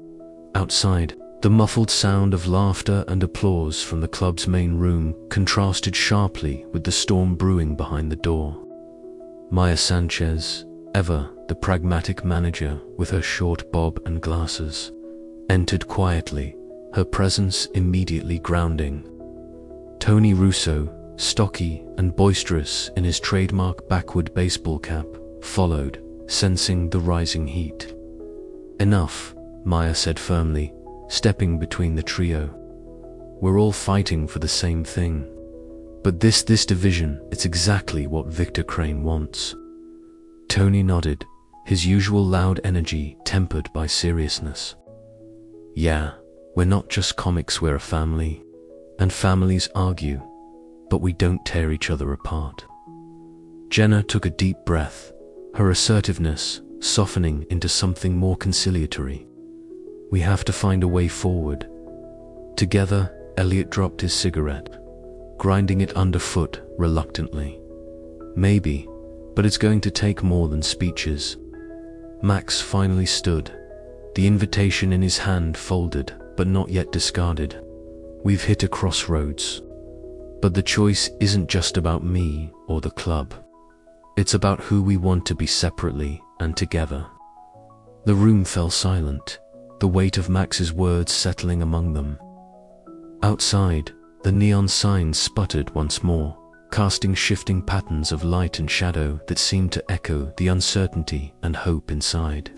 Speaker 1: Outside, the muffled sound of laughter and applause from the club's main room contrasted sharply with the storm brewing behind the door. Maya Sanchez, ever the pragmatic manager with her short bob and glasses, entered quietly, her presence immediately grounding. Tony Russo, stocky and boisterous in his trademark backward baseball cap, followed, sensing the rising heat. "Enough," Maya said firmly, stepping between the trio. "We're all fighting for the same thing. But this division, it's exactly what Victor Crane wants." Tony nodded, his usual loud energy tempered by seriousness. Yeah, we're not just comics, we're a family. And families argue, but we don't tear each other apart. Jenna took a deep breath, her assertiveness softening into something more conciliatory. We have to find a way forward. Together, Eliot dropped his cigarette, grinding it underfoot reluctantly. Maybe, but it's going to take more than speeches. Max finally stood, the invitation in his hand folded but not yet discarded. We've hit a crossroads. But the choice isn't just about me or the club. It's about who we want to be separately and together. The room fell silent, the weight of Max's words settling among them. Outside, the neon signs sputtered once more, casting shifting patterns of light and shadow that seemed to echo the uncertainty and hope inside.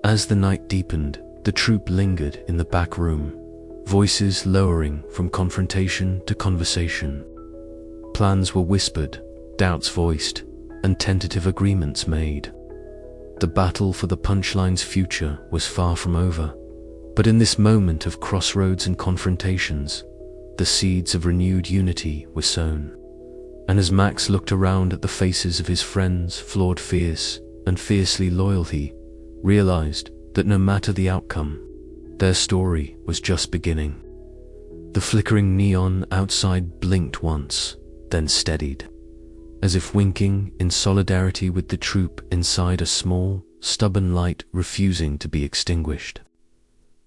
Speaker 1: As the night deepened, the troupe lingered in the back room, voices lowering from confrontation to conversation. Plans were whispered, doubts voiced, and tentative agreements made. The battle for the Punchline's future was far from over, but in this moment of crossroads and confrontations, the seeds of renewed unity were sown. And as Max looked around at the faces of his friends, flawed fierce and fiercely loyal, he realized that no matter the outcome, their story was just beginning. The flickering neon outside blinked once, then steadied, as if winking in solidarity with the troupe inside, a small, stubborn light refusing to be extinguished.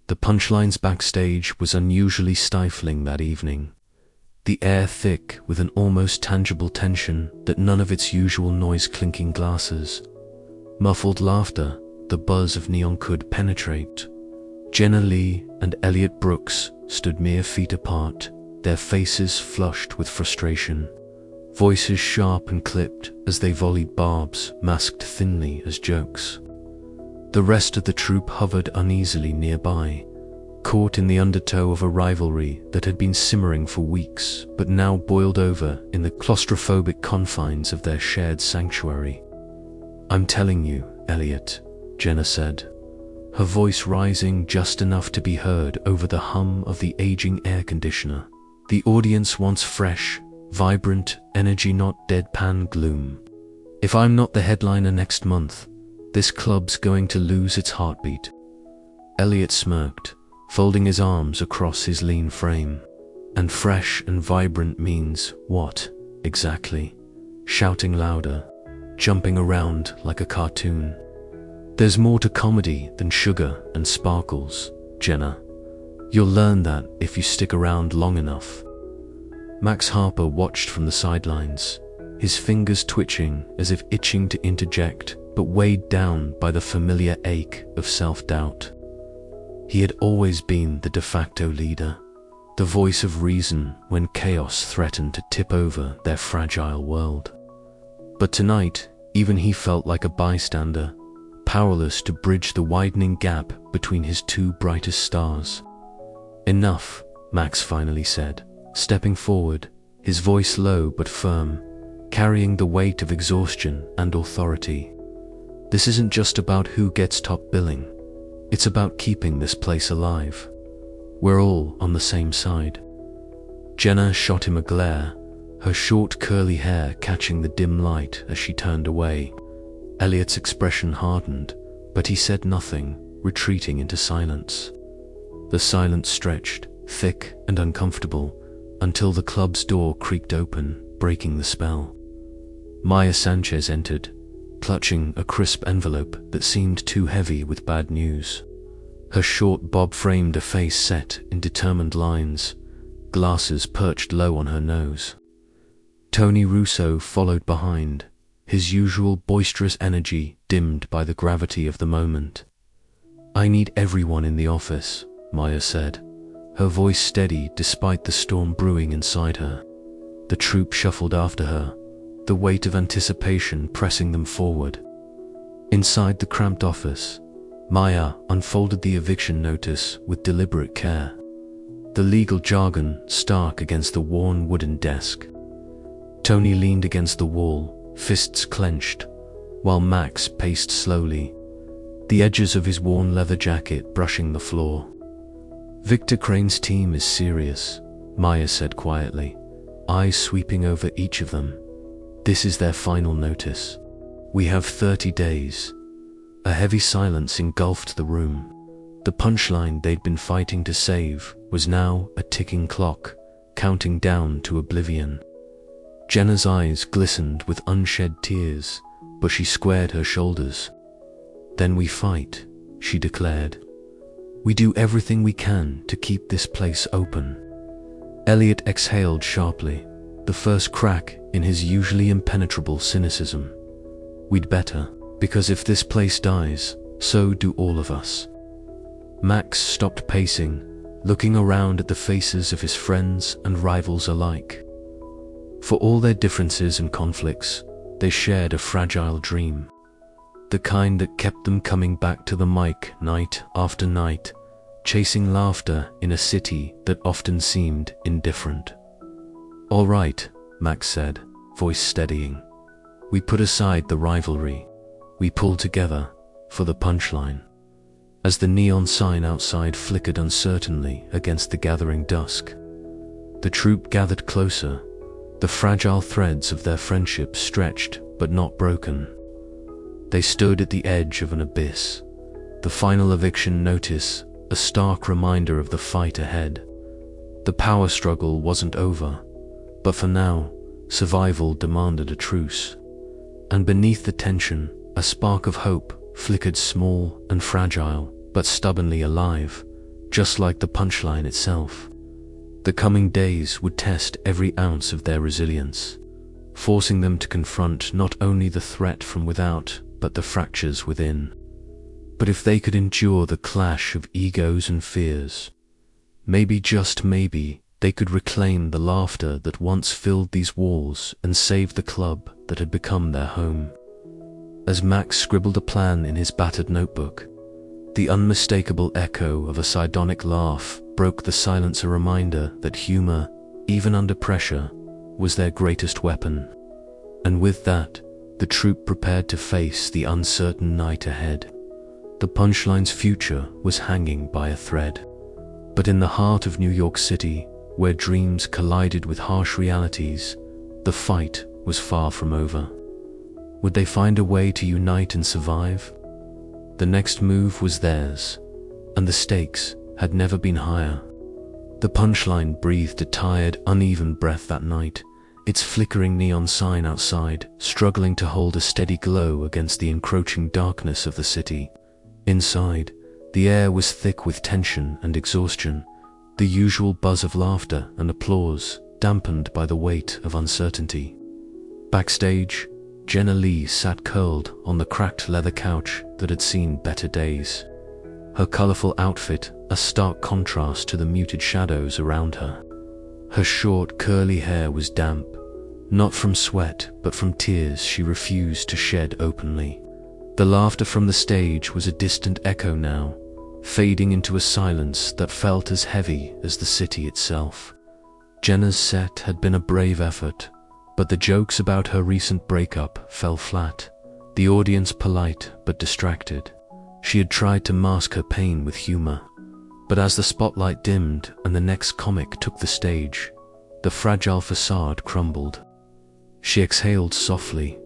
Speaker 1: The Punchline's backstage was unusually stifling that evening, the air thick with an almost tangible tension that none of its usual noise-clinking glasses, muffled laughter, the buzz of neon could penetrate. Jenna Lee and Eliot Brooks stood mere feet apart, their faces flushed with frustration, voices sharp and clipped as they volleyed barbs masked thinly as jokes. The rest of the troupe hovered uneasily nearby, caught in the undertow of a rivalry that had been simmering for weeks but now boiled over in the claustrophobic confines of their shared sanctuary. "I'm telling you, Eliot," Jenna said, her voice rising just enough to be heard over the hum of the aging air conditioner. "The audience wants fresh, vibrant energy, not deadpan gloom. If I'm not the headliner next month, this club's going to lose its heartbeat." Eliot smirked, folding his arms across his lean frame. "And fresh and vibrant means what, exactly?" Shouting louder, jumping around like a cartoon. "There's more to comedy than sugar and sparkles, Jenna. You'll learn that if you stick around long enough." Max Harper watched from the sidelines, his fingers twitching as if itching to interject, but weighed down by the familiar ache of self-doubt. He had always been the de facto leader, the voice of reason when chaos threatened to tip over their fragile world. But tonight, even he felt like a bystander, powerless to bridge the widening gap between his two brightest stars. "Enough," Max finally said, stepping forward, his voice low but firm, carrying the weight of exhaustion and authority. "This isn't just about who gets top billing. It's about keeping this place alive. We're all on the same side." Jenna shot him a glare, her short curly hair catching the dim light as she turned away. Eliot's expression hardened, but he said nothing, retreating into silence. The silence stretched, thick and uncomfortable, until the club's door creaked open, breaking the spell. Maya Sanchez entered, clutching a crisp envelope that seemed too heavy with bad news. Her short bob framed a face set in determined lines, glasses perched low on her nose. Tony Russo followed behind, his usual boisterous energy dimmed by the gravity of the moment. "I need everyone in the office," Maya said, her voice steady despite the storm brewing inside her. The troupe shuffled after her, the weight of anticipation pressing them forward. Inside the cramped office, Maya unfolded the eviction notice with deliberate care, the legal jargon stark against the worn wooden desk. Tony leaned against the wall, fists clenched, while Max paced slowly, the edges of his worn leather jacket brushing the floor. Victor Crane's team is serious, Maya said quietly, eyes sweeping over each of them. This is their final notice. We have 30 days. A heavy silence engulfed the room. The punchline they'd been fighting to save was now a ticking clock, counting down to oblivion. Jenna's eyes glistened with unshed tears, but she squared her shoulders. Then we fight, she declared. We do everything we can to keep this place open. Eliot exhaled sharply, the first crack in his usually impenetrable cynicism. We'd better, because if this place dies, so do all of us. Max stopped pacing, looking around at the faces of his friends and rivals alike. For all their differences and conflicts, they shared a fragile dream. The kind that kept them coming back to the mic night after night, chasing laughter in a city that often seemed indifferent. All right, Max said, voice steadying. We put aside the rivalry. We pull together for the punchline. As the neon sign outside flickered uncertainly against the gathering dusk, the troupe gathered closer, the fragile threads of their friendship stretched but not broken. They stood at the edge of an abyss, the final eviction notice a stark reminder of the fight ahead. The power struggle wasn't over, but for now, survival demanded a truce. And beneath the tension, a spark of hope flickered, small and fragile, but stubbornly alive, just like the punchline itself. The coming days would test every ounce of their resilience, forcing them to confront not only the threat from without, but the fractures within. But if they could endure the clash of egos and fears, maybe, just maybe, they could reclaim the laughter that once filled these walls and save the club that had become their home. As Max scribbled a plan in his battered notebook, the unmistakable echo of a sardonic laugh broke the silence, a reminder that humor, even under pressure, was their greatest weapon. And with that, the troupe prepared to face the uncertain night ahead. The punchline's future was hanging by a thread. But in the heart of New York City, where dreams collided with harsh realities, the fight was far from over. Would they find a way to unite and survive? The next move was theirs, and the stakes had never been higher. The punchline breathed a tired, uneven breath that night, its flickering neon sign outside struggling to hold a steady glow against the encroaching darkness of the city. Inside, the air was thick with tension and exhaustion, the usual buzz of laughter and applause dampened by the weight of uncertainty. Backstage, Jenna Lee sat curled on the cracked leather couch that had seen better days. Her colorful outfit a stark contrast to the muted shadows around her. Her short, curly hair was damp, not from sweat but from tears she refused to shed openly. The laughter from the stage was a distant echo now, fading into a silence that felt as heavy as the city itself. Jenna's set had been a brave effort, but the jokes about her recent breakup fell flat, the audience polite but distracted. She had tried to mask her pain with humor, but as the spotlight dimmed and the next comic took the stage, the fragile facade crumbled. She exhaled softly,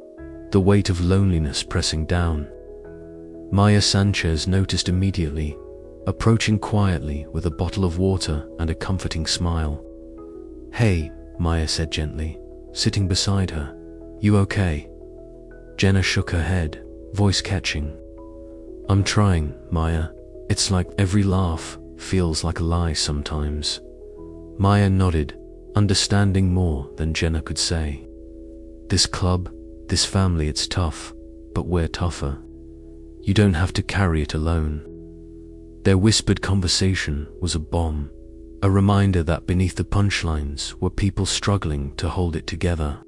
Speaker 1: the weight of loneliness pressing down. Maya Sanchez noticed immediately, approaching quietly with a bottle of water and a comforting smile. "Hey," Maya said gently, sitting beside her. "You okay?" Jenna shook her head, voice catching. "I'm trying, Maya. It's like every laugh feels like a lie sometimes." Maya nodded, understanding more than Jenna could say. "This club, this family, it's tough, but we're tougher. You don't have to carry it alone." Their whispered conversation was a bomb, a reminder that beneath the punchlines were people struggling to hold it together.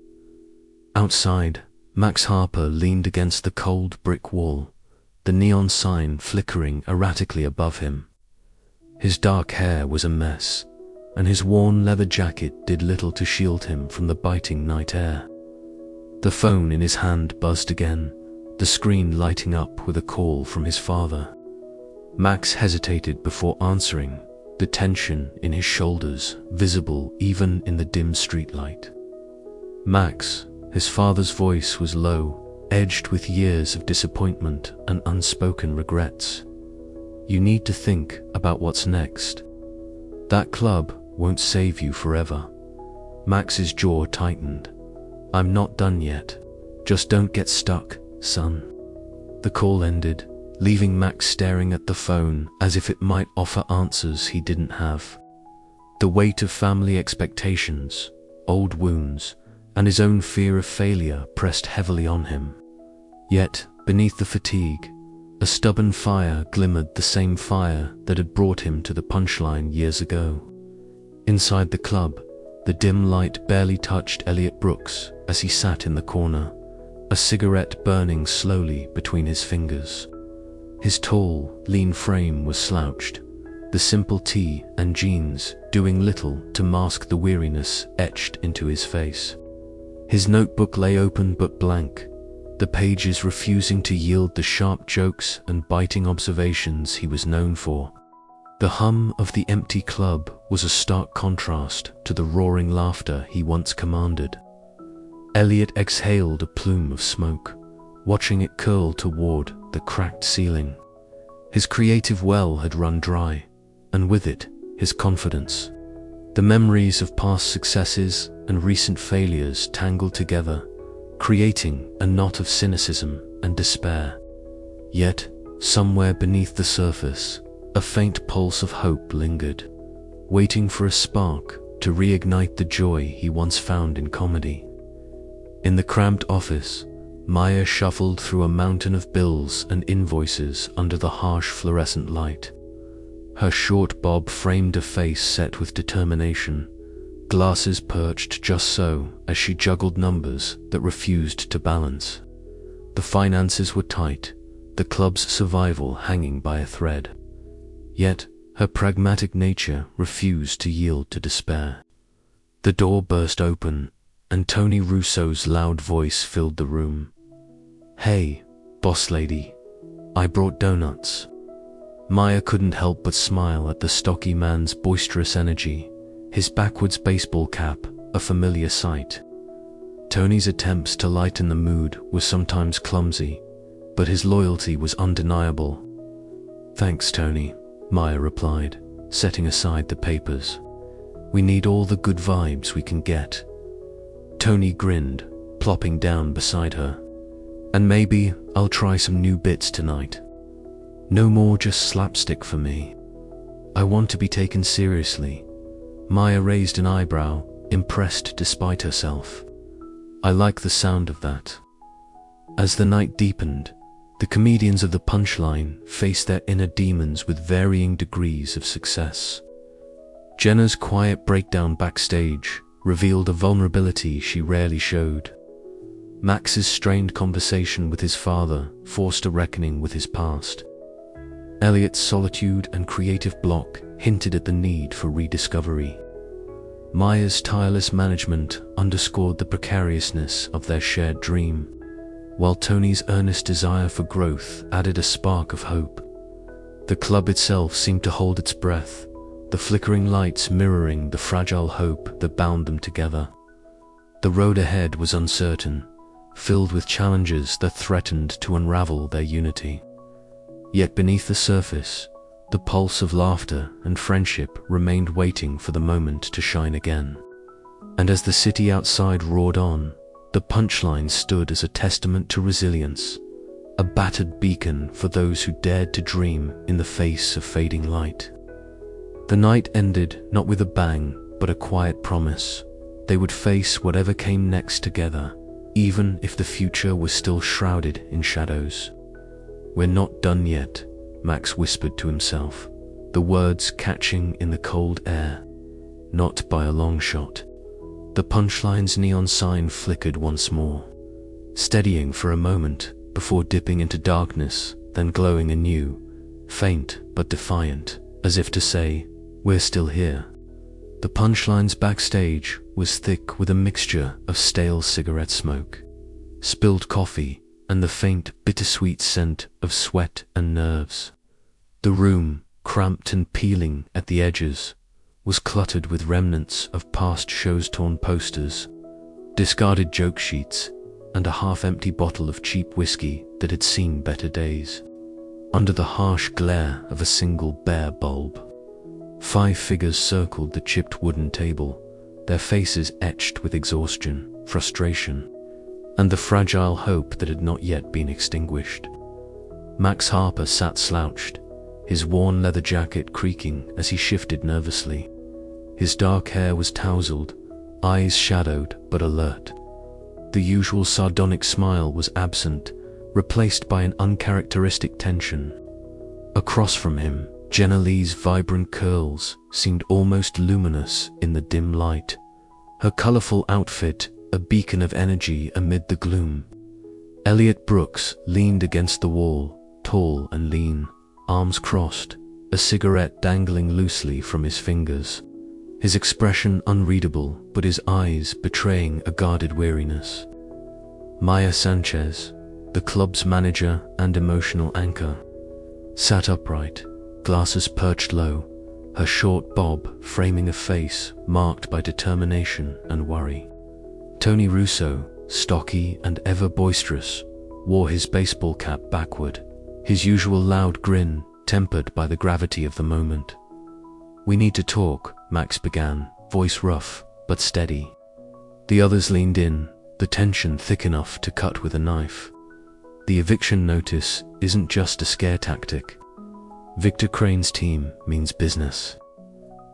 Speaker 1: Outside, Max Harper leaned against the cold brick wall, the neon sign flickering erratically above him. His dark hair was a mess, and his worn leather jacket did little to shield him from the biting night air. The phone in his hand buzzed again, the screen lighting up with a call from his father. Max hesitated before answering, the tension in his shoulders visible even in the dim streetlight. "Max," his father's voice was low, edged with years of disappointment and unspoken regrets. "You need to think about what's next. That club won't save you forever." Max's jaw tightened. "I'm not done yet. Just don't get stuck, son." The call ended, leaving Max staring at the phone as if it might offer answers he didn't have. The weight of family expectations, old wounds, and his own fear of failure pressed heavily on him. Yet, beneath the fatigue, a stubborn fire glimmered, the same fire that had brought him to the Punchline years ago. Inside the club, the dim light barely touched Eliot Brooks as he sat in the corner, a cigarette burning slowly between his fingers. His tall, lean frame was slouched, the simple tee and jeans doing little to mask the weariness etched into his face. His notebook lay open but blank, the pages refusing to yield the sharp jokes and biting observations he was known for. The hum of the empty club was a stark contrast to the roaring laughter he once commanded. Eliot exhaled a plume of smoke, watching it curl toward the cracked ceiling. His creative well had run dry, and with it, his confidence. The memories of past successes and recent failures tangled together, creating a knot of cynicism and despair. Yet, somewhere beneath the surface, a faint pulse of hope lingered, waiting for a spark to reignite the joy he once found in comedy. In the cramped office, Maya shuffled through a mountain of bills and invoices under the harsh fluorescent light. Her short bob framed a face set with determination, glasses perched just so as she juggled numbers that refused to balance. The finances were tight, the club's survival hanging by a thread. Yet, her pragmatic nature refused to yield to despair. The door burst open, and Tony Russo's loud voice filled the room. "Hey, boss lady, I brought donuts." Maya couldn't help but smile at the stocky man's boisterous energy, his backwards baseball cap a familiar sight. Tony's attempts to lighten the mood were sometimes clumsy, but his loyalty was undeniable. "Thanks, Tony," Maya replied, setting aside the papers. "We need all the good vibes we can get." Tony grinned, plopping down beside her. "And maybe I'll try some new bits tonight. No more just slapstick for me. I want to be taken seriously." Maya raised an eyebrow, impressed despite herself. "I like the sound of that." As the night deepened, the comedians of the Punchline faced their inner demons with varying degrees of success. Jenna's quiet breakdown backstage revealed a vulnerability she rarely showed. Max's strained conversation with his father forced a reckoning with his past. Eliot's solitude and creative block hinted at the need for rediscovery. Maya's tireless management underscored the precariousness of their shared dream, while Tony's earnest desire for growth added a spark of hope. The club itself seemed to hold its breath, the flickering lights mirroring the fragile hope that bound them together. The road ahead was uncertain, filled with challenges that threatened to unravel their unity. Yet beneath the surface, the pulse of laughter and friendship remained, waiting for the moment to shine again. And as the city outside roared on, the Punchline stood as a testament to resilience, a battered beacon for those who dared to dream in the face of fading light. The night ended not with a bang, but a quiet promise. They would face whatever came next together, even if the future was still shrouded in shadows. "We're not done yet," Max whispered to himself, the words catching in the cold air. Not by a long shot. The Punchline's neon sign flickered once more, steadying for a moment before dipping into darkness, then glowing anew, faint but defiant, as if to say, "We're still here." The Punchline's backstage was thick with a mixture of stale cigarette smoke, spilled coffee, and the faint, bittersweet scent of sweat and nerves. The room, cramped and peeling at the edges, was cluttered with remnants of past shows, torn posters, discarded joke sheets, and a half-empty bottle of cheap whiskey that had seen better days. Under the harsh glare of a single bare bulb, 5 figures circled the chipped wooden table, their faces etched with exhaustion, frustration, and the fragile hope that had not yet been extinguished. Max Harper sat slouched, his worn leather jacket creaking as he shifted nervously. His dark hair was tousled, eyes shadowed but alert. The usual sardonic smile was absent, replaced by an uncharacteristic tension. Across from him, Jenna Lee's vibrant curls seemed almost luminous in the dim light, her colorful outfit a beacon of energy amid the gloom. Eliot Brooks leaned against the wall, tall and lean, arms crossed, a cigarette dangling loosely from his fingers, his expression unreadable but his eyes betraying a guarded weariness. Maya Sanchez, the club's manager and emotional anchor, sat upright, glasses perched low, her short bob framing a face marked by determination and worry. Tony Russo, stocky and ever boisterous, wore his baseball cap backward, his usual loud grin tempered by the gravity of the moment. "We need to talk," Max began, voice rough but steady. The others leaned in, the tension thick enough to cut with a knife. "The eviction notice isn't just a scare tactic. Victor Crane's team means business.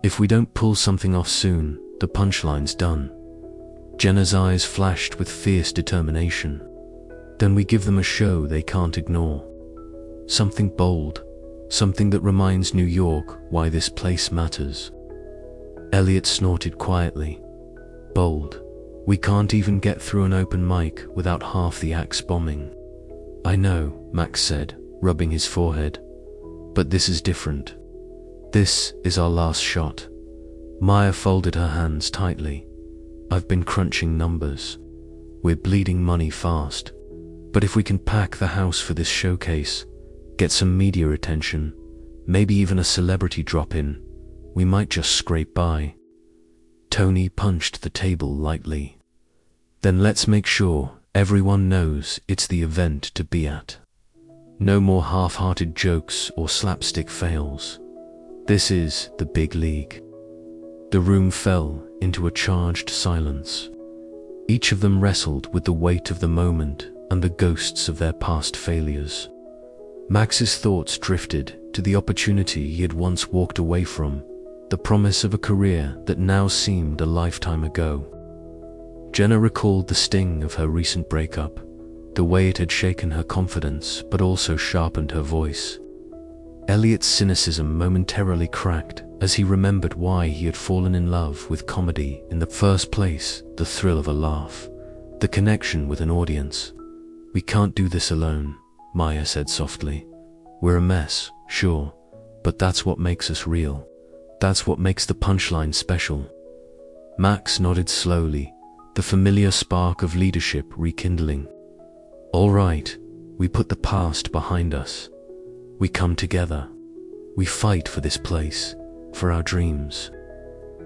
Speaker 1: If we don't pull something off soon, the punchline's done." Jenna's eyes flashed with fierce determination. "Then we give them a show they can't ignore. Something bold, something that reminds New York why this place matters." Eliot snorted quietly. "Bold? We can't even get through an open mic without half the acts bombing." "I know," Max said, rubbing his forehead. "But this is different. This is our last shot." Maya folded her hands tightly. "I've been crunching numbers. We're bleeding money fast. But if we can pack the house for this showcase, get some media attention, maybe even a celebrity drop-in, we might just scrape by." Tony punched the table lightly. "Then let's make sure everyone knows it's the event to be at. No more half-hearted jokes or slapstick fails. This is the big league." The room fell into a charged silence. Each of them wrestled with the weight of the moment and the ghosts of their past failures. Max's thoughts drifted to the opportunity he had once walked away from, the promise of a career that now seemed a lifetime ago. Jenna recalled the sting of her recent breakup, the way it had shaken her confidence but also sharpened her voice. Eliot's cynicism momentarily cracked as he remembered why he had fallen in love with comedy in the first place, the thrill of a laugh, the connection with an audience. "We can't do this alone," Maya said softly. "We're a mess, sure, but that's what makes us real. That's what makes the punchline special." Max nodded slowly, the familiar spark of leadership rekindling. "All right, we put the past behind us. We come together. We fight for this place, for our dreams."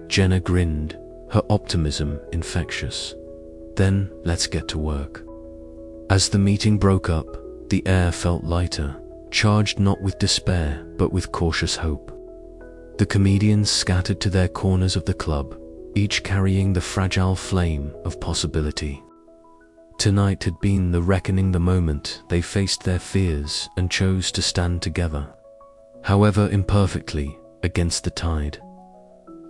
Speaker 1: Jenna grinned, her optimism infectious. "Then let's get to work." As the meeting broke up, the air felt lighter, charged not with despair but with cautious hope. The comedians scattered to their corners of the club, each carrying the fragile flame of possibility. Tonight had been the reckoning, the moment they faced their fears and chose to stand together, however imperfectly, against the tide.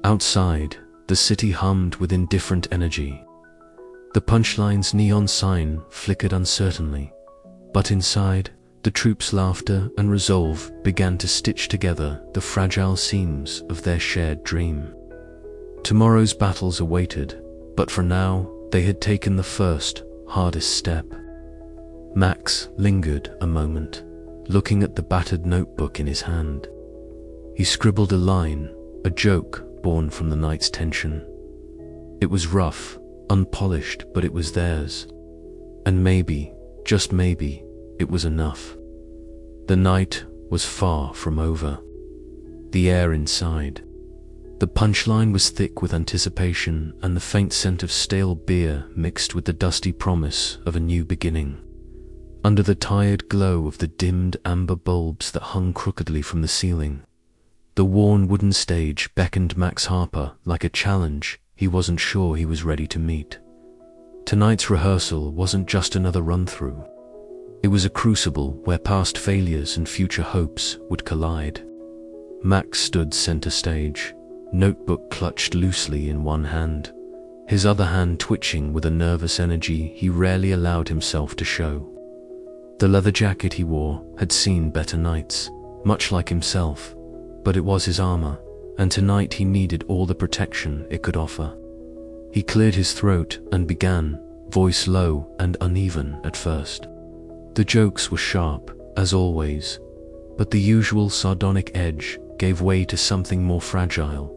Speaker 1: Outside, the city hummed with indifferent energy. The punchline's neon sign flickered uncertainly, but inside, the troupe's laughter and resolve began to stitch together the fragile seams of their shared dream. Tomorrow's battles awaited, but for now, they had taken the first, hardest step. Max lingered a moment, looking at the battered notebook in his hand. He scribbled a line, a joke born from the night's tension. It was rough, unpolished, but it was theirs. And maybe, just maybe, it was enough. The night was far from over. the air inside. The punchline was thick with anticipation and the faint scent of stale beer mixed with the dusty promise of a new beginning. Under the tired glow of the dimmed amber bulbs that hung crookedly from the ceiling, the worn wooden stage beckoned Max Harper like a challenge he wasn't sure he was ready to meet. Tonight's rehearsal wasn't just another run-through. It was a crucible where past failures and future hopes would collide. Max stood center stage, notebook clutched loosely in one hand, his other hand twitching with a nervous energy he rarely allowed himself to show. The leather jacket he wore had seen better nights, much like himself, but it was his armor, and tonight he needed all the protection it could offer. He cleared his throat and began, voice low and uneven at first. The jokes were sharp, as always, but the usual sardonic edge gave way to something more fragile,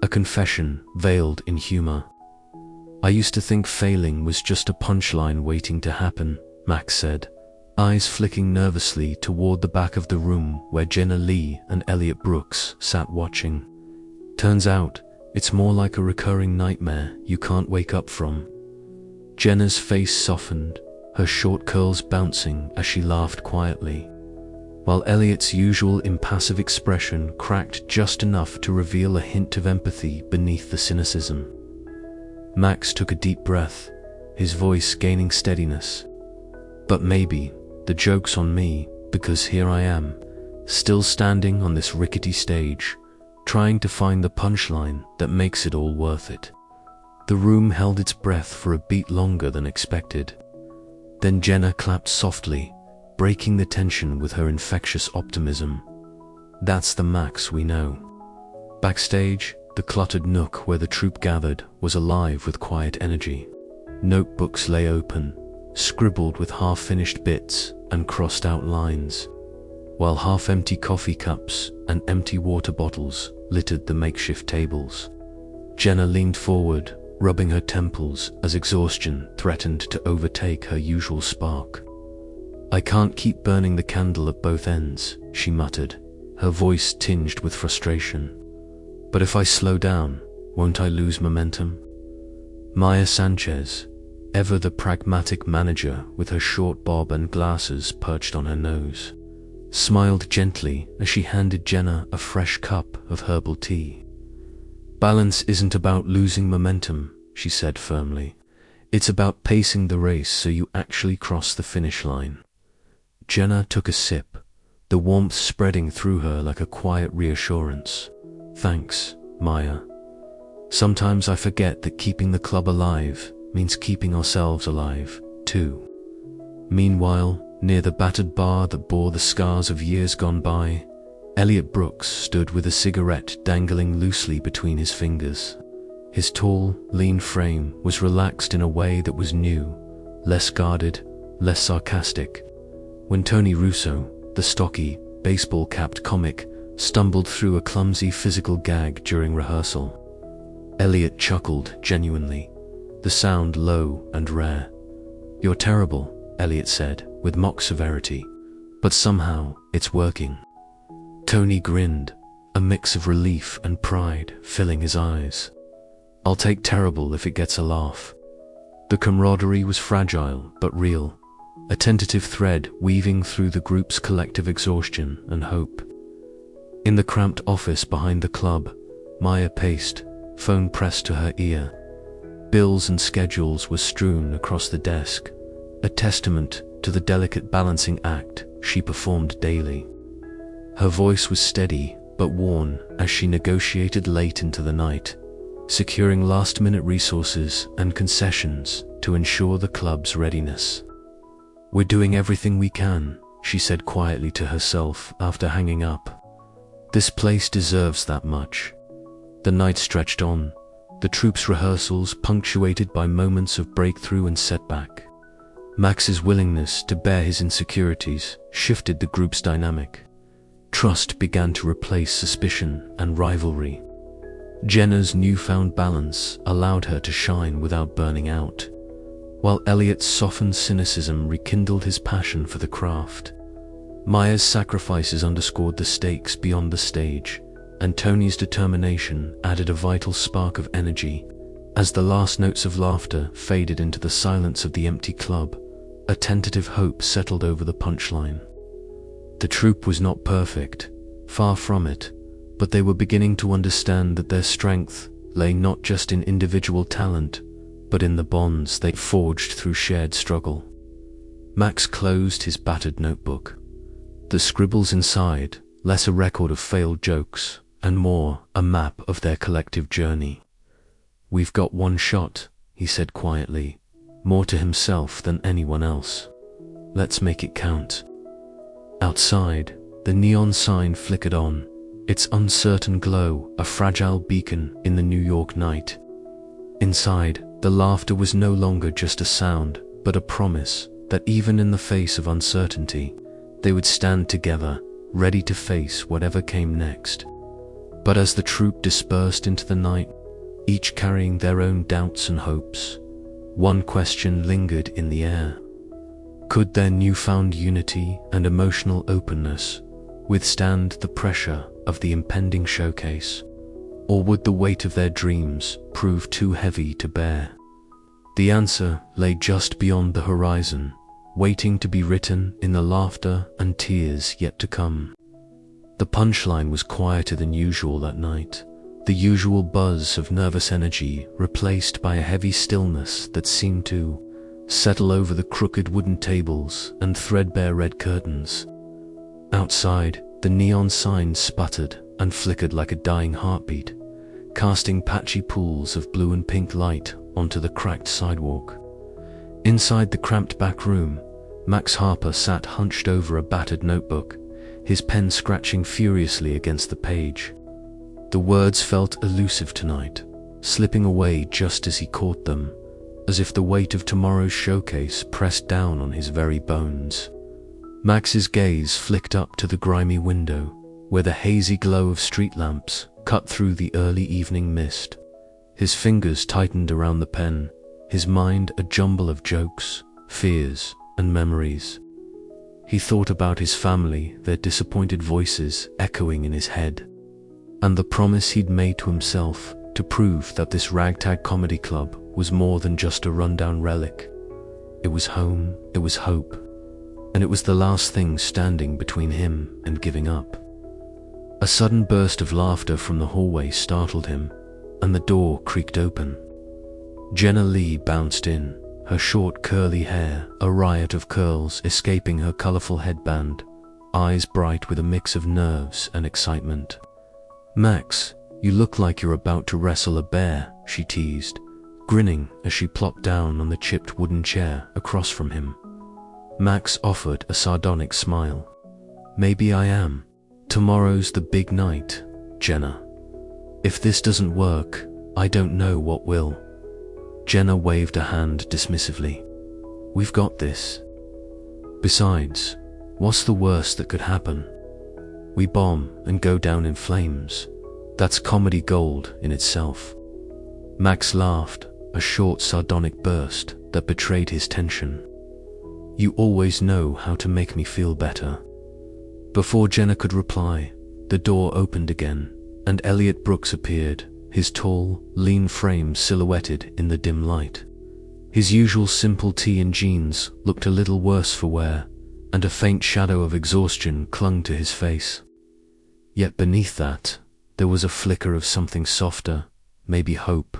Speaker 1: a confession veiled in humor. "I used to think failing was just a punchline waiting to happen," Max said, eyes flicking nervously toward the back of the room where Jenna Lee and Eliot Brooks sat watching. "Turns out, it's more like a recurring nightmare you can't wake up from." Jenna's face softened, her short curls bouncing as she laughed quietly, while Eliot's usual impassive expression cracked just enough to reveal a hint of empathy beneath the cynicism. Max took a deep breath, his voice gaining steadiness. "But maybe the joke's on me, because here I am, still standing on this rickety stage, trying to find the punchline that makes it all worth it." The room held its breath for a beat longer than expected. Then Jenna clapped softly, breaking the tension with her infectious optimism. "That's the Max we know." Backstage, the cluttered nook where the troupe gathered was alive with quiet energy. Notebooks lay open, scribbled with half-finished bits and crossed-out lines, while half-empty coffee cups and empty water bottles littered the makeshift tables. Jenna leaned forward, rubbing her temples as exhaustion threatened to overtake her usual spark. "I can't keep burning the candle at both ends," she muttered, her voice tinged with frustration. "But if I slow down, won't I lose momentum?" Maya Sanchez, ever the pragmatic manager with her short bob and glasses perched on her nose, smiled gently as she handed Jenna a fresh cup of herbal tea. "Balance isn't about losing momentum," she said firmly. "It's about pacing the race so you actually cross the finish line." Jenna took a sip, the warmth spreading through her like a quiet reassurance. "Thanks, Maya. Sometimes I forget that keeping the club alive means keeping ourselves alive, too." Meanwhile, near the battered bar that bore the scars of years gone by, Eliot Brooks stood with a cigarette dangling loosely between his fingers. His tall, lean frame was relaxed in a way that was new, less guarded, less sarcastic. When Tony Russo, the stocky, baseball-capped comic, stumbled through a clumsy physical gag during rehearsal, Eliot chuckled genuinely, the sound low and rare. "You're terrible," Eliot said, with mock severity, "but somehow it's working." Tony grinned, a mix of relief and pride filling his eyes. "I'll take terrible if it gets a laugh." The camaraderie was fragile but real, a tentative thread weaving through the group's collective exhaustion and hope. In the cramped office behind the club, Maya paced, phone pressed to her ear. Bills and schedules were strewn across the desk, a testament to the delicate balancing act she performed daily. Her voice was steady but worn as she negotiated late into the night, securing last-minute resources and concessions to ensure the club's readiness. "We're doing everything we can," she said quietly to herself after hanging up. "This place deserves that much." The night stretched on, the troupe's rehearsals punctuated by moments of breakthrough and setback. Max's willingness to bear his insecurities shifted the group's dynamic. Trust began to replace suspicion and rivalry. Jenna's newfound balance allowed her to shine without burning out, while Eliot's softened cynicism rekindled his passion for the craft. Maya's sacrifices underscored the stakes beyond the stage, and Tony's determination added a vital spark of energy. As the last notes of laughter faded into the silence of the empty club, a tentative hope settled over the Punchline. The troupe was not perfect, far from it, but they were beginning to understand that their strength lay not just in individual talent, but in the bonds they forged through shared struggle. Max closed his battered notebook. The scribbles inside, less a record of failed jokes, and more a map of their collective journey. "We've got one shot," he said quietly, more to himself than anyone else. "Let's make it count." Outside, the neon sign flickered on, its uncertain glow a fragile beacon in the New York night. Inside, the laughter was no longer just a sound, but a promise that even in the face of uncertainty, they would stand together, ready to face whatever came next. But as the troupe dispersed into the night, each carrying their own doubts and hopes, one question lingered in the air. Could their newfound unity and emotional openness withstand the pressure of the impending showcase, or would the weight of their dreams prove too heavy to bear? The answer lay just beyond the horizon, waiting to be written in the laughter and tears yet to come. The Punchline was quieter than usual that night, the usual buzz of nervous energy replaced by a heavy stillness that seemed to settle over the crooked wooden tables and threadbare red curtains. Outside, the neon sign sputtered and flickered like a dying heartbeat, casting patchy pools of blue and pink light onto the cracked sidewalk. Inside the cramped back room, Max Harper sat hunched over a battered notebook, his pen scratching furiously against the page. The words felt elusive tonight, slipping away just as he caught them, as if the weight of tomorrow's showcase pressed down on his very bones. Max's gaze flicked up to the grimy window, where the hazy glow of street lamps cut through the early evening mist. His fingers tightened around the pen, his mind a jumble of jokes, fears, and memories. He thought about his family, their disappointed voices echoing in his head, and the promise he'd made to himself to prove that this ragtag comedy club was more than just a rundown relic. It was home, it was hope, and it was the last thing standing between him and giving up. A sudden burst of laughter from the hallway startled him, and the door creaked open. Jenna Lee bounced in, her short curly hair a riot of curls escaping her colorful headband, eyes bright with a mix of nerves and excitement. "Max, you look like you're about to wrestle a bear," she teased, grinning as she plopped down on the chipped wooden chair across from him. Max offered a sardonic smile. "Maybe I am. Tomorrow's the big night, Jenna. If this doesn't work, I don't know what will." Jenna waved a hand dismissively. "We've got this. Besides, what's the worst that could happen? We bomb and go down in flames. That's comedy gold in itself." Max laughed, a short sardonic burst that betrayed his tension. "You always know how to make me feel better." Before Jenna could reply, the door opened again, and Eliot Brooks appeared, his tall, lean frame silhouetted in the dim light. His usual simple tee and jeans looked a little worse for wear, and a faint shadow of exhaustion clung to his face. Yet beneath that, there was a flicker of something softer, maybe hope,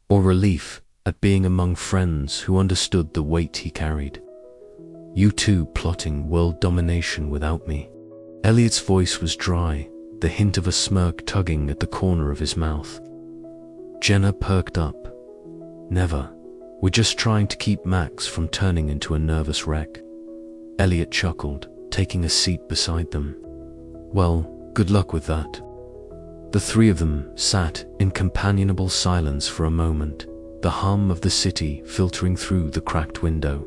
Speaker 1: or relief at being among friends who understood the weight he carried. "You two plotting world domination without me." Eliot's voice was dry, the hint of a smirk tugging at the corner of his mouth. Jenna perked up. "Never. We're just trying to keep Max from turning into a nervous wreck." Eliot chuckled, taking a seat beside them. "Well, good luck with that." The three of them sat in companionable silence for a moment, the hum of the city filtering through the cracked window.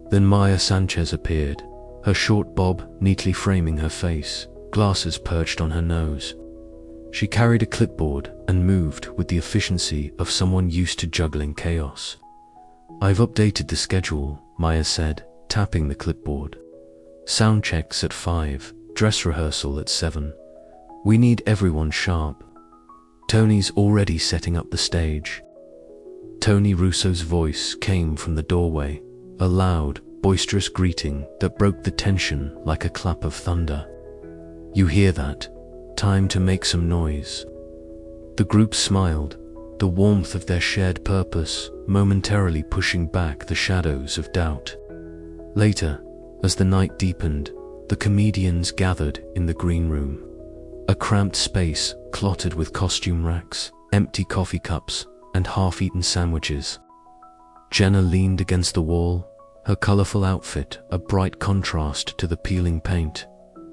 Speaker 1: Then Maya Sanchez appeared, her short bob neatly framing her face, glasses perched on her nose. She carried a clipboard and moved with the efficiency of someone used to juggling chaos. "I've updated the schedule," Maya said, tapping the clipboard. "Sound checks at 5, dress rehearsal at 7. We need everyone sharp. Tony's already setting up the stage. Tony Russo's voice came from the doorway, a loud, boisterous greeting that broke the tension like a clap of thunder. You hear that? Time to make some noise. The group smiled, the warmth of their shared purpose momentarily pushing back the shadows of doubt. Later, as the night deepened, the comedians gathered in the green room. A cramped space cluttered with costume racks, empty coffee cups, and half-eaten sandwiches. Jenna leaned against the wall, her colorful outfit a bright contrast to the peeling paint,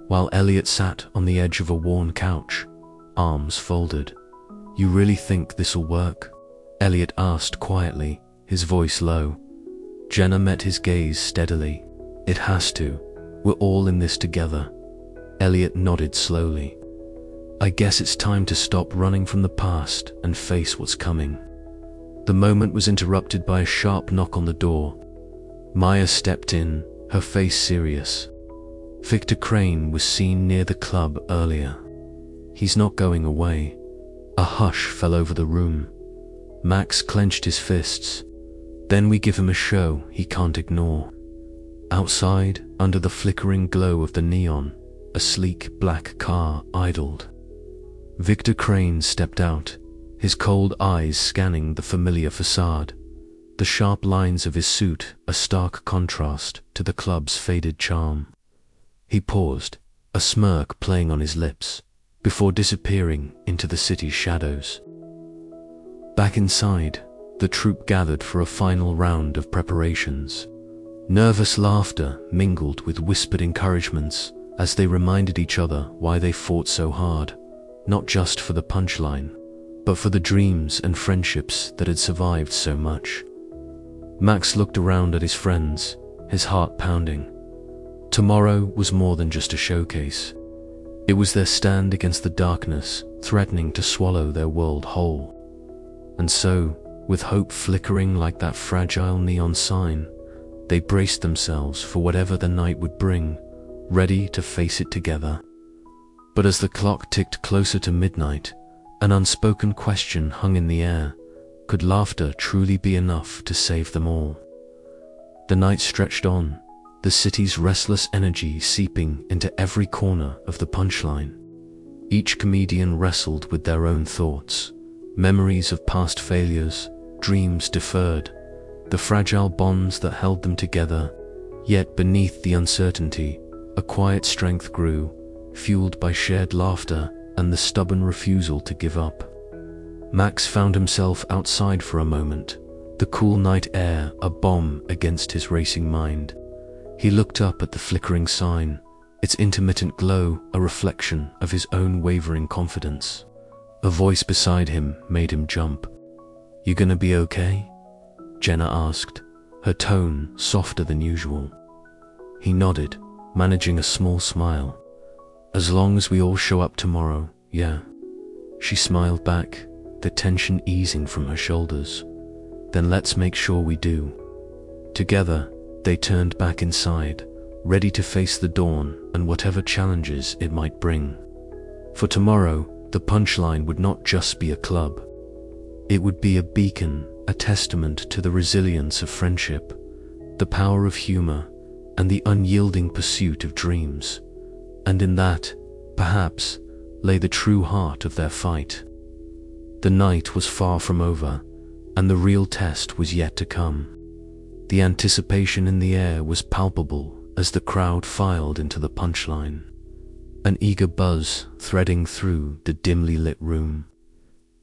Speaker 1: while Eliot sat on the edge of a worn couch, arms folded. You really think this'll work? Eliot asked quietly, his voice low. Jenna met his gaze steadily. It has to. We're all in this together. Eliot nodded slowly. I guess it's time to stop running from the past and face what's coming. The moment was interrupted by a sharp knock on the door. Maya stepped in, her face serious. Victor Crane was seen near the club earlier. He's not going away. A hush fell over the room. Max clenched his fists. Then we give him a show he can't ignore. Outside, under the flickering glow of the neon, a sleek black car idled. Victor Crane stepped out, his cold eyes scanning the familiar facade. The sharp lines of his suit a stark contrast to the club's faded charm. He paused, a smirk playing on his lips, before disappearing into the city's shadows. Back inside, the troupe gathered for a final round of preparations. Nervous laughter mingled with whispered encouragements as they reminded each other why they fought so hard, not just for the punchline, but for the dreams and friendships that had survived so much. Max looked around at his friends, his heart pounding. Tomorrow was more than just a showcase. It was their stand against the darkness, threatening to swallow their world whole. And so, with hope flickering like that fragile neon sign, they braced themselves for whatever the night would bring, ready to face it together. But as the clock ticked closer to midnight, an unspoken question hung in the air. Could laughter truly be enough to save them all? The night stretched on, the city's restless energy seeping into every corner of the punchline. Each comedian wrestled with their own thoughts, memories of past failures, dreams deferred, the fragile bonds that held them together. Yet beneath the uncertainty, a quiet strength grew, fueled by shared laughter and the stubborn refusal to give up. Max found himself outside for a moment, the cool night air a balm against his racing mind. He looked up at the flickering sign, its intermittent glow a reflection of his own wavering confidence. A voice beside him made him jump. You gonna be okay? Jenna asked, her tone softer than usual. He nodded, managing a small smile. As long as we all show up tomorrow, yeah. She smiled back, the tension easing from her shoulders. Then let's make sure we do. Together, they turned back inside, ready to face the dawn and whatever challenges it might bring. For tomorrow, the punchline would not just be a club. It would be a beacon, a testament to the resilience of friendship, the power of humor, and the unyielding pursuit of dreams. And in that, perhaps, lay the true heart of their fight. The night was far from over, and the real test was yet to come. The anticipation in the air was palpable as the crowd filed into the punchline, an eager buzz threading through the dimly lit room.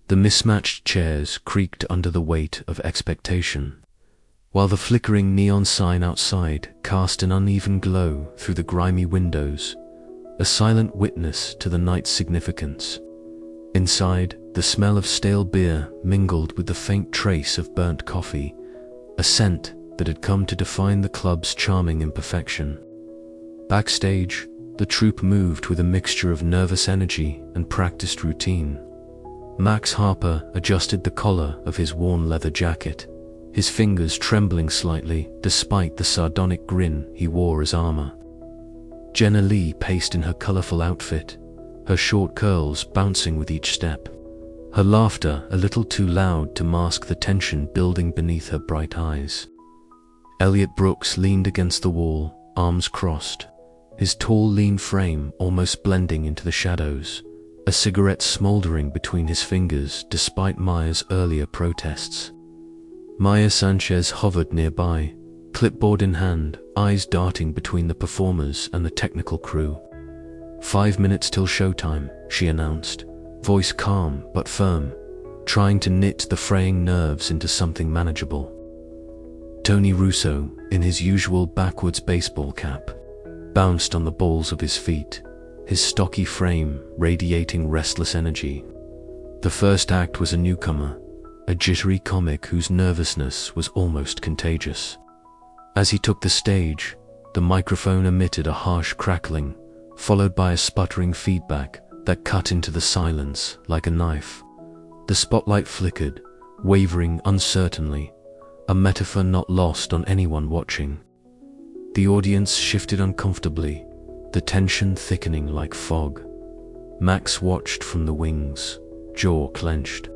Speaker 1: The mismatched chairs creaked under the weight of expectation, while the flickering neon sign outside cast an uneven glow through the grimy windows, a silent witness to the night's significance. Inside, the smell of stale beer mingled with the faint trace of burnt coffee, a scent that had come to define the club's charming imperfection. Backstage, the troupe moved with a mixture of nervous energy and practiced routine. Max Harper adjusted the collar of his worn leather jacket, his fingers trembling slightly despite the sardonic grin he wore as armor. Jenna Lee paced in her colorful outfit, her short curls bouncing with each step. Her laughter a little too loud to mask the tension building beneath her bright eyes. Eliot Brooks leaned against the wall, arms crossed, his tall, lean frame almost blending into the shadows, a cigarette smoldering between his fingers despite Maya's earlier protests. Maya Sanchez hovered nearby, clipboard in hand, eyes darting between the performers and the technical crew. 5 minutes till showtime, she announced, voice calm but firm, trying to knit the fraying nerves into something manageable. Tony Russo, in his usual backwards baseball cap, bounced on the balls of his feet, his stocky frame radiating restless energy. The first act was a newcomer, a jittery comic whose nervousness was almost contagious. As he took the stage, the microphone emitted a harsh crackling, followed by a sputtering feedback that cut into the silence like a knife. The spotlight flickered, wavering uncertainly, a metaphor not lost on anyone watching. The audience shifted uncomfortably, the tension thickening like fog. Max watched from the wings, jaw clenched.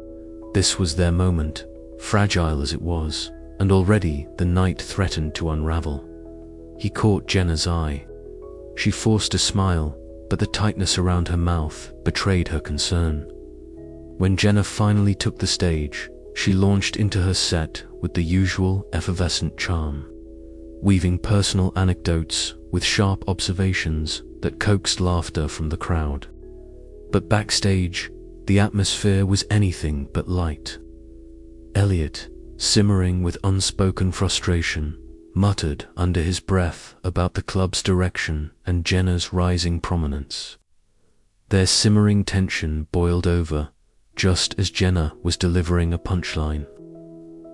Speaker 1: This was their moment, fragile as it was, and already the night threatened to unravel. He caught Jenna's eye. She forced a smile, but the tightness around her mouth betrayed her concern. When Jenna finally took the stage, she launched into her set with the usual effervescent charm, weaving personal anecdotes with sharp observations that coaxed laughter from the crowd. But backstage, the atmosphere was anything but light. Eliot, simmering with unspoken frustration, muttered under his breath about the club's direction and Jenna's rising prominence. Their simmering tension boiled over just as Jenna was delivering a punchline.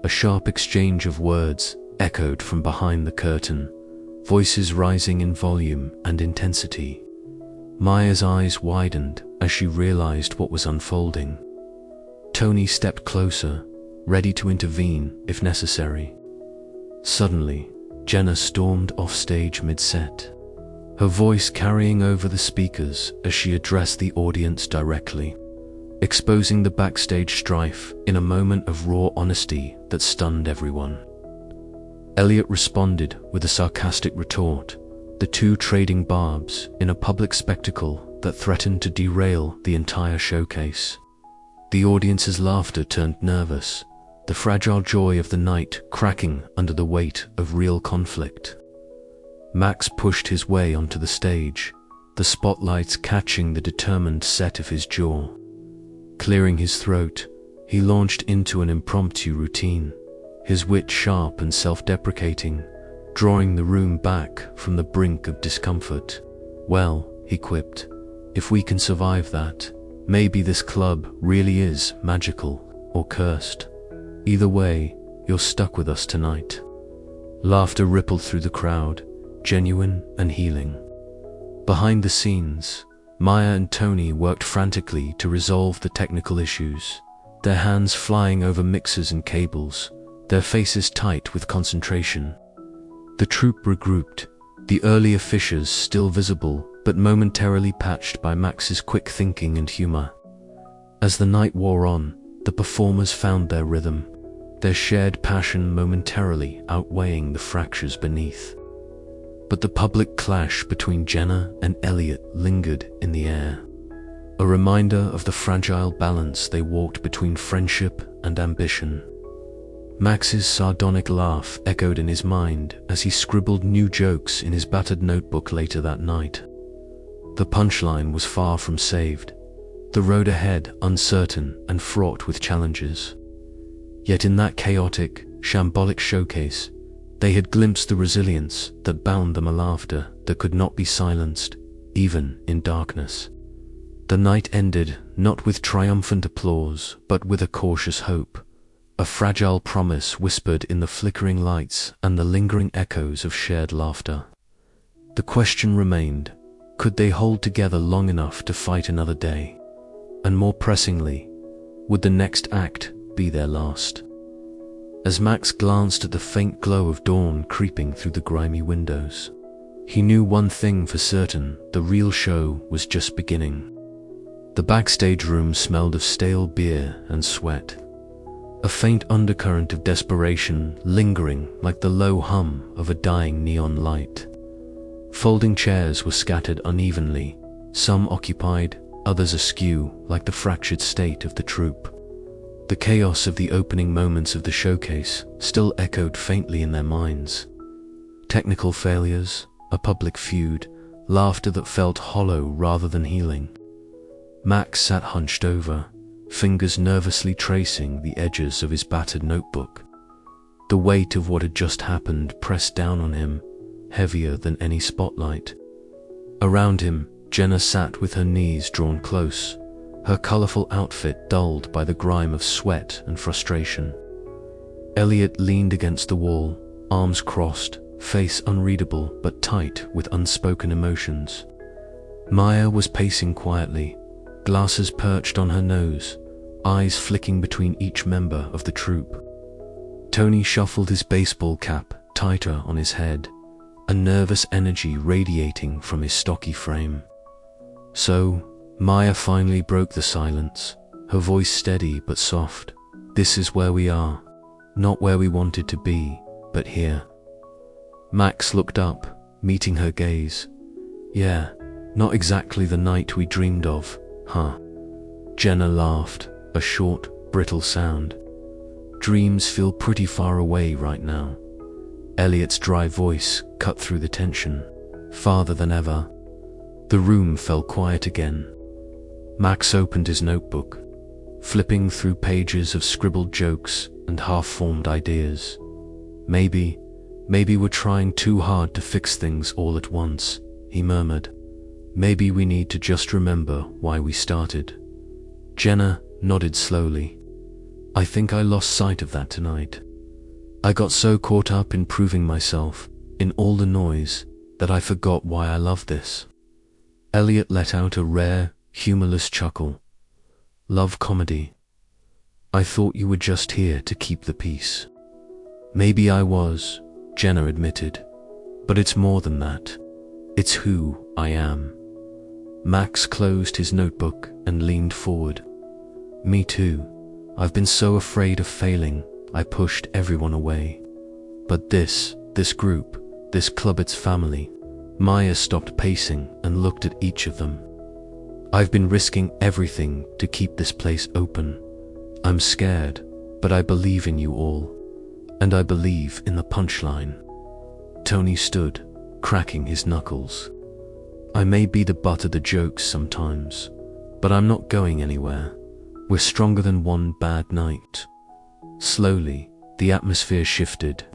Speaker 1: A sharp exchange of words echoed from behind the curtain, voices rising in volume and intensity. Maya's eyes widened as she realized what was unfolding. Tony stepped closer, ready to intervene if necessary. Suddenly, Jenna stormed off stage mid-set, her voice carrying over the speakers as she addressed the audience directly, exposing the backstage strife in a moment of raw honesty that stunned everyone. Eliot responded with a sarcastic retort, the two trading barbs in a public spectacle that threatened to derail the entire showcase. The audience's laughter turned nervous, the fragile joy of the night cracking under the weight of real conflict. Max pushed his way onto the stage, the spotlights catching the determined set of his jaw. Clearing his throat, he launched into an impromptu routine, his wit sharp and self-deprecating, drawing the room back from the brink of discomfort. "Well," he quipped, "if we can survive that, maybe this club really is magical or cursed. Either way, you're stuck with us tonight." Laughter rippled through the crowd, genuine and healing. Behind the scenes, Maya and Tony worked frantically to resolve the technical issues, their hands flying over mixers and cables, their faces tight with concentration. The troupe regrouped, the earlier fissures still visible but momentarily patched by Max's quick thinking and humor. As the night wore on, the performers found their rhythm, their shared passion momentarily outweighing the fractures beneath. But the public clash between Jenna and Eliot lingered in the air, a reminder of the fragile balance they walked between friendship and ambition. Max's sardonic laugh echoed in his mind as he scribbled new jokes in his battered notebook later that night. The punchline was far from saved, the road ahead uncertain and fraught with challenges. Yet in that chaotic, shambolic showcase, they had glimpsed the resilience that bound them, a laughter that could not be silenced, even in darkness. The night ended not with triumphant applause, but with a cautious hope, a fragile promise whispered in the flickering lights and the lingering echoes of shared laughter. The question remained, could they hold together long enough to fight another day? And more pressingly, would the next act be their last? As Max glanced at the faint glow of dawn creeping through the grimy windows, he knew one thing for certain: the real show was just beginning. The backstage room smelled of stale beer and sweat, a faint undercurrent of desperation lingering like the low hum of a dying neon light. Folding chairs were scattered unevenly, some occupied, others askew, like the fractured state of the troupe. The chaos of the opening moments of the showcase still echoed faintly in their minds. Technical failures, a public feud, laughter that felt hollow rather than healing. Max sat hunched over, fingers nervously tracing the edges of his battered notebook. The weight of what had just happened pressed down on him, heavier than any spotlight. Around him, Jenna sat with her knees drawn close, her colorful outfit dulled by the grime of sweat and frustration. Eliot leaned against the wall, arms crossed, face unreadable but tight with unspoken emotions. Maya was pacing quietly, glasses perched on her nose, eyes flicking between each member of the troupe. Tony shuffled his baseball cap tighter on his head, a nervous energy radiating from his stocky frame. So, Maya finally broke the silence, her voice steady but soft. "This is where we are. Not where we wanted to be, but here." Max looked up, meeting her gaze. "Yeah, not exactly the night we dreamed of, huh?" Jenna laughed, a short, brittle sound. "Dreams feel pretty far away right now." Eliot's dry voice cut through the tension. "Farther than ever." The room fell quiet again. Max opened his notebook, flipping through pages of scribbled jokes and half-formed ideas. Maybe we're trying too hard to fix things all at once," he murmured. "Maybe we need to just remember why we started." Jenna nodded slowly. "I think I lost sight of that tonight. I got so caught up in proving myself, in all the noise, that I forgot why I love this." Eliot let out a rare, humorless chuckle. "Love comedy. I thought you were just here to keep the peace." "Maybe I was," Jenna admitted, "but it's more than that. It's who I am." Max closed his notebook and leaned forward. "Me too. I've been so afraid of failing, I pushed everyone away. But this group, this club, it's family." Maya stopped pacing and looked at each of them. "I've been risking everything to keep this place open. I'm scared, but I believe in you all. And I believe in the punchline." Tony stood, cracking his knuckles. "I may be the butt of the jokes sometimes, but I'm not going anywhere. We're stronger than one bad night." Slowly, the atmosphere shifted.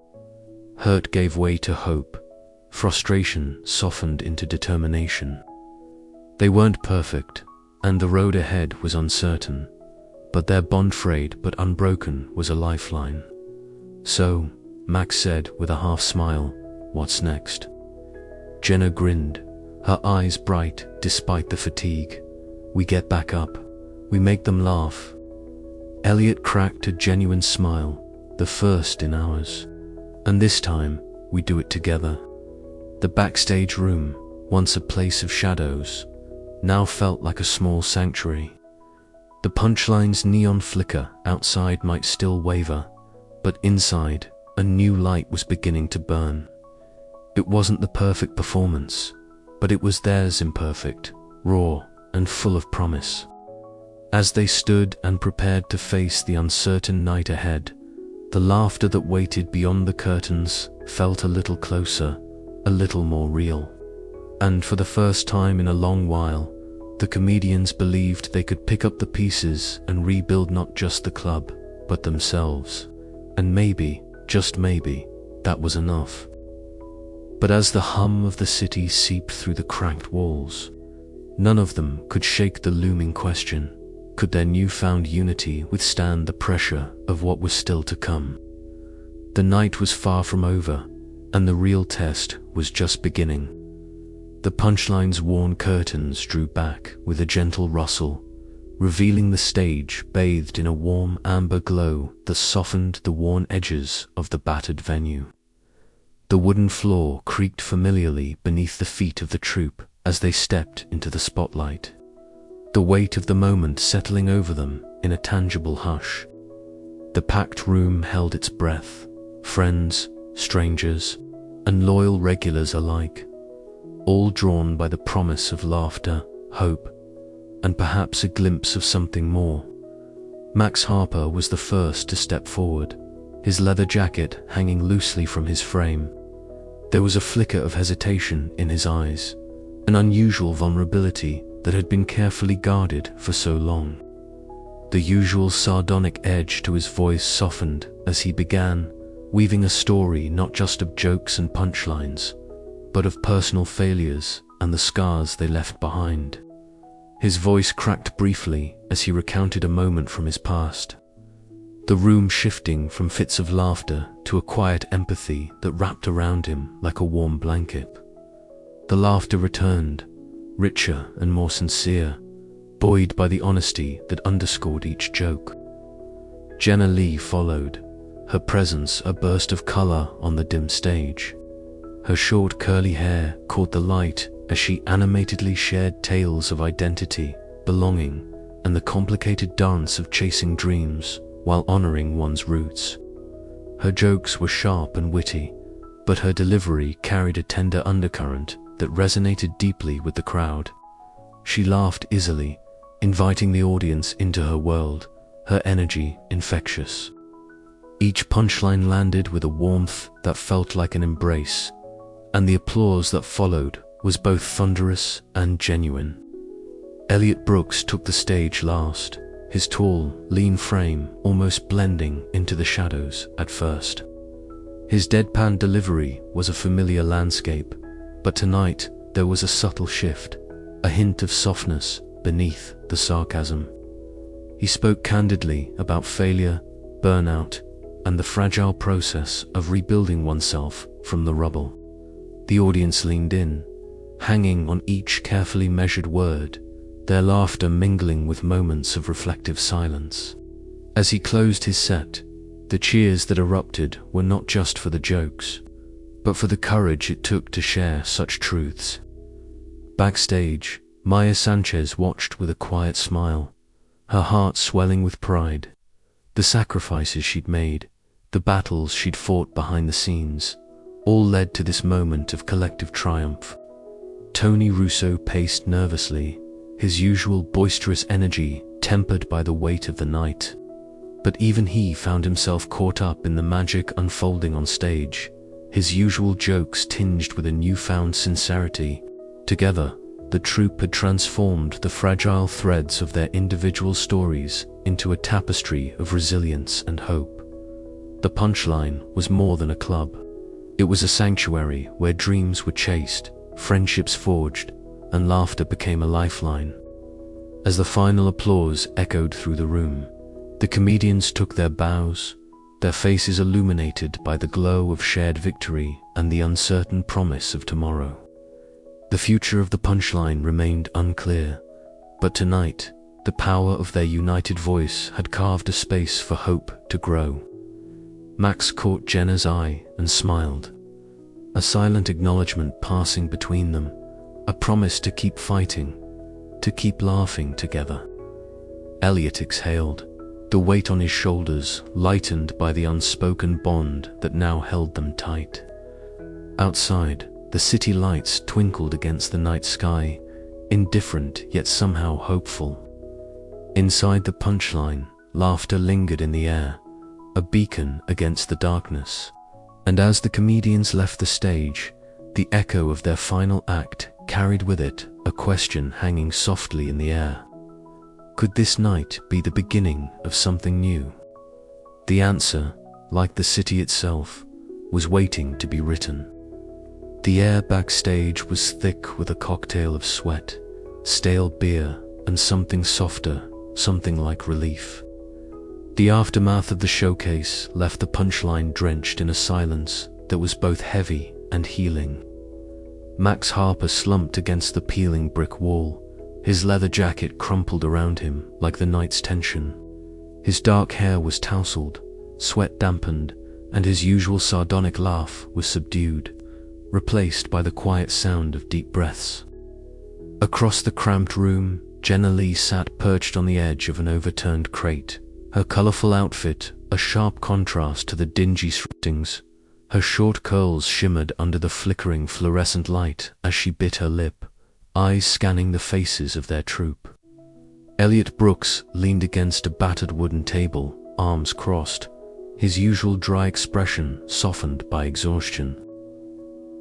Speaker 1: Hurt gave way to hope. Frustration softened into determination. They weren't perfect, and the road ahead was uncertain, but their bond frayed but unbroken was a lifeline. "So," Max said with a half smile, "what's next?" Jenna grinned, her eyes bright despite the fatigue. "We get back up. We make them laugh." Eliot cracked a genuine smile, the first in hours. "And this time, we do it together." The backstage room, once a place of shadows, now felt like a small sanctuary. The punchline's neon flicker outside might still waver, but inside, a new light was beginning to burn. It wasn't the perfect performance, but it was theirs, imperfect, raw, and full of promise. As they stood and prepared to face the uncertain night ahead, the laughter that waited beyond the curtains felt a little closer, a little more real. And for the first time in a long while, the comedians believed they could pick up the pieces and rebuild not just the club, but themselves. And maybe, just maybe, that was enough. But as the hum of the city seeped through the cracked walls, none of them could shake the looming question: could their newfound unity withstand the pressure of what was still to come? The night was far from over, and the real test was just beginning. The punchline's worn curtains drew back with a gentle rustle, revealing the stage bathed in a warm amber glow that softened the worn edges of the battered venue. The wooden floor creaked familiarly beneath the feet of the troupe as they stepped into the spotlight. the weight of the moment settling over them in a tangible hush. The packed room held its breath, friends, strangers, and loyal regulars alike, all drawn by the promise of laughter, hope, and perhaps a glimpse of something more. Max Harper was the first to step forward, his leather jacket hanging loosely from his frame. There was a flicker of hesitation in his eyes, an unusual vulnerability that had been carefully guarded for so long. The usual sardonic edge to his voice softened as he began, weaving a story not just of jokes and punchlines, but of personal failures and the scars they left behind. His voice cracked briefly as he recounted a moment from his past, the room shifting from fits of laughter to a quiet empathy that wrapped around him like a warm blanket. The laughter returned, richer and more sincere, buoyed by the honesty that underscored each joke. Jenna Lee followed, her presence a burst of color on the dim stage. Her short curly hair caught the light as she animatedly shared tales of identity, belonging, and the complicated dance of chasing dreams while honoring one's roots. Her jokes were sharp and witty, but her delivery carried a tender undercurrent that resonated deeply with the crowd. She laughed easily, inviting the audience into her world, her energy infectious. Each punchline landed with a warmth that felt like an embrace, and the applause that followed was both thunderous and genuine. Eliot Brooks took the stage last, his tall, lean frame almost blending into the shadows at first. His deadpan delivery was a familiar landscape, but tonight there was a subtle shift, a hint of softness beneath the sarcasm. He spoke candidly about failure, burnout, and the fragile process of rebuilding oneself from the rubble. The audience leaned in, hanging on each carefully measured word, their laughter mingling with moments of reflective silence. As he closed his set, the cheers that erupted were not just for the jokes, but for the courage it took to share such truths. Backstage, Maya Sanchez watched with a quiet smile, her heart swelling with pride. The sacrifices she'd made, the battles she'd fought behind the scenes, all led to this moment of collective triumph. Tony Russo paced nervously, his usual boisterous energy tempered by the weight of the night. But even he found himself caught up in the magic unfolding on stage, his usual jokes tinged with a newfound sincerity. Together, the troupe had transformed the fragile threads of their individual stories into a tapestry of resilience and hope. The Punchline was more than a club. It was a sanctuary where dreams were chased, friendships forged, and laughter became a lifeline. As the final applause echoed through the room, the comedians took their bows, their faces illuminated by the glow of shared victory and the uncertain promise of tomorrow. The future of the Punchline remained unclear, but tonight, the power of their united voice had carved a space for hope to grow. Max caught Jenna's eye and smiled, a silent acknowledgement passing between them, a promise to keep fighting, to keep laughing together. Eliot exhaled, the weight on his shoulders lightened by the unspoken bond that now held them tight. Outside, the city lights twinkled against the night sky, indifferent yet somehow hopeful. Inside the Punchline, laughter lingered in the air, a beacon against the darkness. And as the comedians left the stage, the echo of their final act carried with it a question hanging softly in the air. Could this night be the beginning of something new? The answer, like the city itself, was waiting to be written. The air backstage was thick with a cocktail of sweat, stale beer, and something softer, something like relief. The aftermath of the showcase left the Punchline drenched in a silence that was both heavy and healing. Max Harper slumped against the peeling brick wall, his leather jacket crumpled around him like the night's tension. His dark hair was tousled, sweat dampened, and his usual sardonic laugh was subdued, replaced by the quiet sound of deep breaths. Across the cramped room, Jenna Lee sat perched on the edge of an overturned crate, her colorful outfit a sharp contrast to the dingy surroundings. Her short curls shimmered under the flickering fluorescent light as she bit her lip, eyes scanning the faces of their troupe. Eliot Brooks leaned against a battered wooden table, arms crossed, his usual dry expression softened by exhaustion.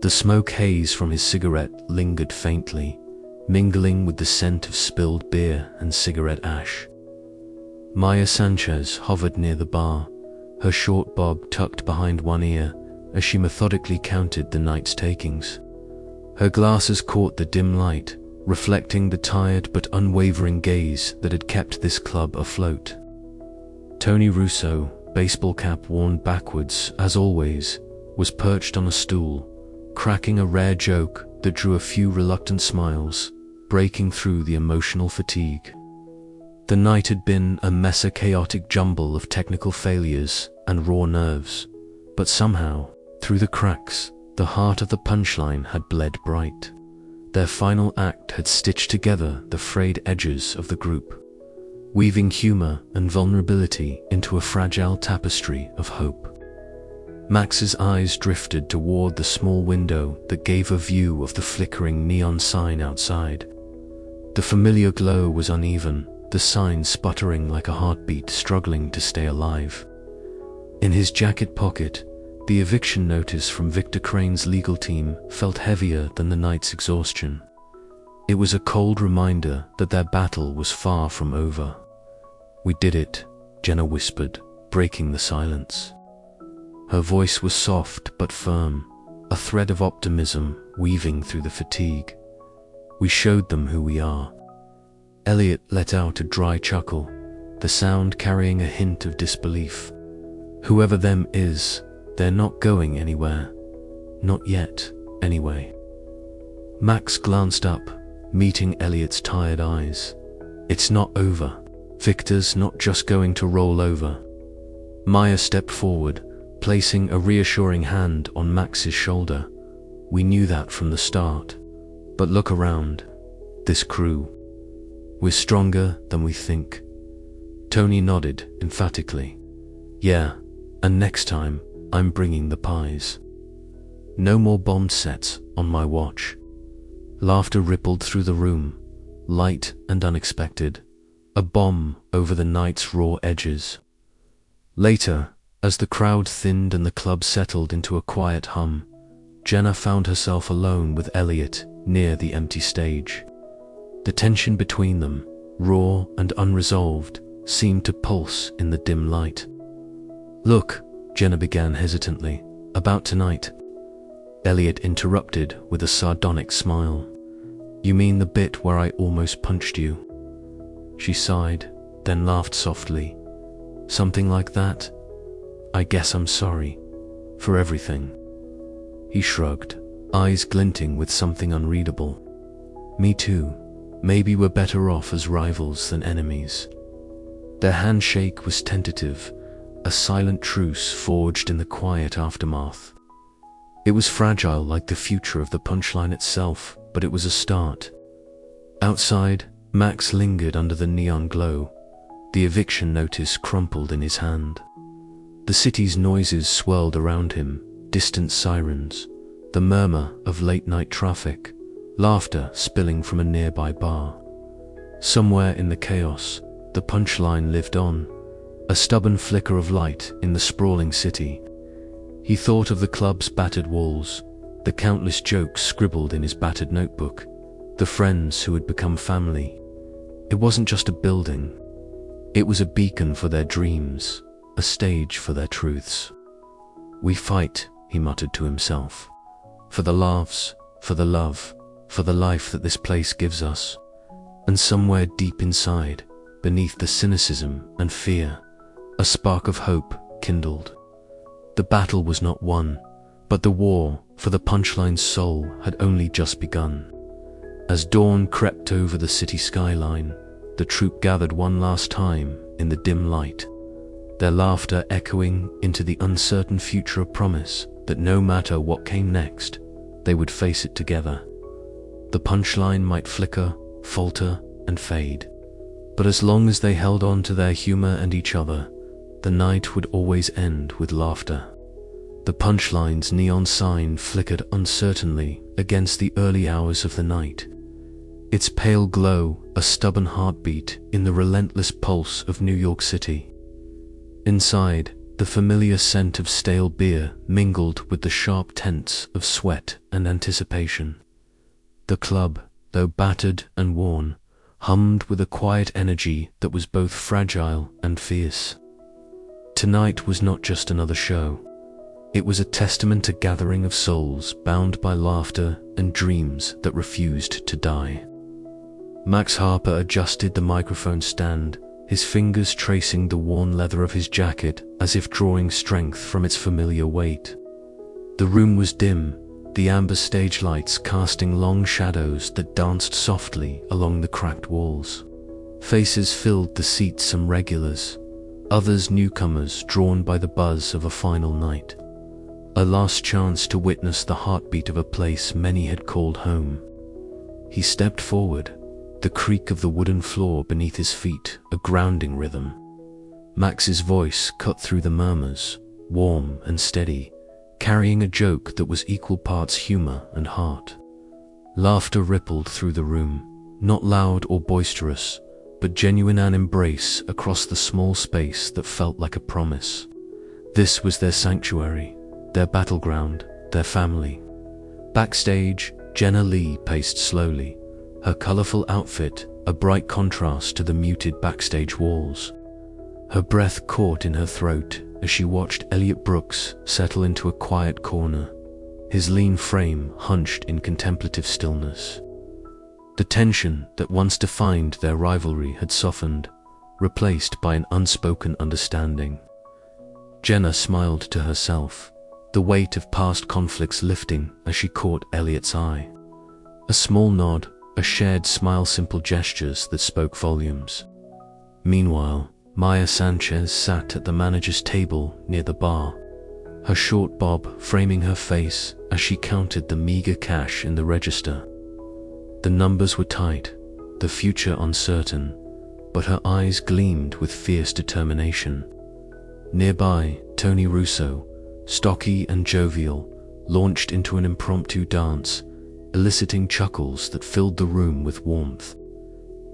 Speaker 1: The smoke haze from his cigarette lingered faintly, mingling with the scent of spilled beer and cigarette ash. Maya Sanchez hovered near the bar, her short bob tucked behind one ear as she methodically counted the night's takings. Her glasses caught the dim light, reflecting the tired but unwavering gaze that had kept this club afloat. Tony Russo, baseball cap worn backwards as always, was perched on a stool, cracking a rare joke that drew a few reluctant smiles, breaking through the emotional fatigue. The night had been a messy, chaotic jumble of technical failures and raw nerves, but somehow, through the cracks, the heart of the Punchline had bled bright. Their final act had stitched together the frayed edges of the group, weaving humor and vulnerability into a fragile tapestry of hope. Max's eyes drifted toward the small window that gave a view of the flickering neon sign outside. The familiar glow was uneven, the sign sputtering like a heartbeat struggling to stay alive. In his jacket pocket, the eviction notice from Victor Crane's legal team felt heavier than the night's exhaustion. It was a cold reminder that their battle was far from over. "We did it," Jenna whispered, breaking the silence. Her voice was soft but firm, a thread of optimism weaving through the fatigue. "We showed them who we are." Eliot let out a dry chuckle, the sound carrying a hint of disbelief. "Whoever them is, they're not going anywhere. Not yet, anyway." Max glanced up, meeting Eliot's tired eyes. "It's not over. Victor's not just going to roll over." Maya stepped forward, placing a reassuring hand on Max's shoulder. "We knew that from the start. But look around. This crew. We're stronger than we think." Tony nodded emphatically. "Yeah, and next time, I'm bringing the pies. No more bomb sets on my watch." Laughter rippled through the room, light and unexpected, a bomb over the night's raw edges. Later, as the crowd thinned and the club settled into a quiet hum, Jenna found herself alone with Eliot near the empty stage. The tension between them, raw and unresolved, seemed to pulse in the dim light. "Look," Jenna began hesitantly, "about tonight." Eliot interrupted with a sardonic smile. "You mean the bit where I almost punched you?" She sighed, then laughed softly. "Something like that? I guess I'm sorry. For everything." He shrugged, eyes glinting with something unreadable. "Me too. Maybe we're better off as rivals than enemies." Their handshake was tentative, a silent truce forged in the quiet aftermath. It was fragile like the future of the Punchline itself, but it was a start. Outside, Max lingered under the neon glow, the eviction notice crumpled in his hand. The city's noises swirled around him, distant sirens, the murmur of late-night traffic, laughter spilling from a nearby bar. Somewhere in the chaos, the Punchline lived on, a stubborn flicker of light in the sprawling city. He thought of the club's battered walls, the countless jokes scribbled in his battered notebook, the friends who had become family. It wasn't just a building. It was a beacon for their dreams, a stage for their truths. "We fight," he muttered to himself. "For the laughs, for the love, for the life that this place gives us." And somewhere deep inside, beneath the cynicism and fear, a spark of hope kindled. The battle was not won, but the war for the Punchline's soul had only just begun. As dawn crept over the city skyline, the troupe gathered one last time in the dim light, their laughter echoing into the uncertain future of promise that no matter what came next, they would face it together. The Punchline might flicker, falter, and fade. But as long as they held on to their humor and each other, the night would always end with laughter. The Punchline's neon sign flickered uncertainly against the early hours of the night. Its pale glow, a stubborn heartbeat in the relentless pulse of New York City. Inside, the familiar scent of stale beer mingled with the sharp tints of sweat and anticipation. The club, though battered and worn, hummed with a quiet energy that was both fragile and fierce. Tonight was not just another show. It was a testament to gathering of souls bound by laughter and dreams that refused to die. Max Harper adjusted the microphone stand, his fingers tracing the worn leather of his jacket as if drawing strength from its familiar weight. The room was dim, the amber stage lights casting long shadows that danced softly along the cracked walls. Faces filled the seats, some regulars, others newcomers drawn by the buzz of a final night. A last chance to witness the heartbeat of a place many had called home. He stepped forward, the creak of the wooden floor beneath his feet a grounding rhythm. Max's voice cut through the murmurs, warm and steady, carrying a joke that was equal parts humor and heart. Laughter rippled through the room, not loud or boisterous, but genuine, an embrace across the small space that felt like a promise. This was their sanctuary, their battleground, their family. Backstage, Jenna Lee paced slowly, her colorful outfit a bright contrast to the muted backstage walls. Her breath caught in her throat as she watched Eliot Brooks settle into a quiet corner, his lean frame hunched in contemplative stillness. The tension that once defined their rivalry had softened, replaced by an unspoken understanding. Jenna smiled to herself, the weight of past conflicts lifting as she caught Eliot's eye. A small nod, a shared smile, simple gestures that spoke volumes. Meanwhile, Maya Sanchez sat at the manager's table near the bar, her short bob framing her face as she counted the meager cash in the register. The numbers were tight, the future uncertain, but her eyes gleamed with fierce determination. Nearby, Tony Russo, stocky and jovial, launched into an impromptu dance, eliciting chuckles that filled the room with warmth.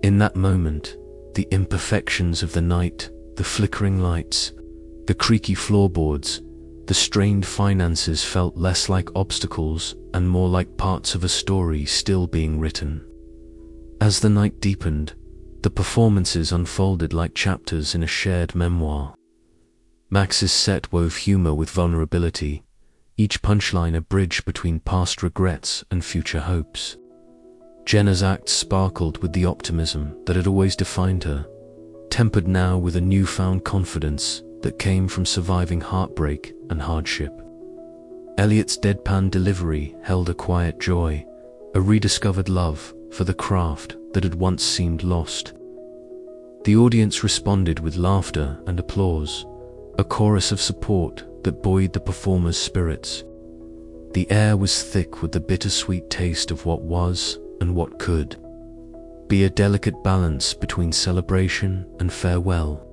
Speaker 1: In that moment, the imperfections of the night, the flickering lights, the creaky floorboards, the strained finances felt less like obstacles and more like parts of a story still being written. As the night deepened, the performances unfolded like chapters in a shared memoir. Max's set wove humor with vulnerability, each punchline a bridge between past regrets and future hopes. Jenna's act sparkled with the optimism that had always defined her, tempered now with a newfound confidence that came from surviving heartbreak and hardship. Eliot's deadpan delivery held a quiet joy, a rediscovered love for the craft that had once seemed lost. The audience responded with laughter and applause, a chorus of support that buoyed the performers' spirits. The air was thick with the bittersweet taste of what was and what could be, a delicate balance between celebration and farewell.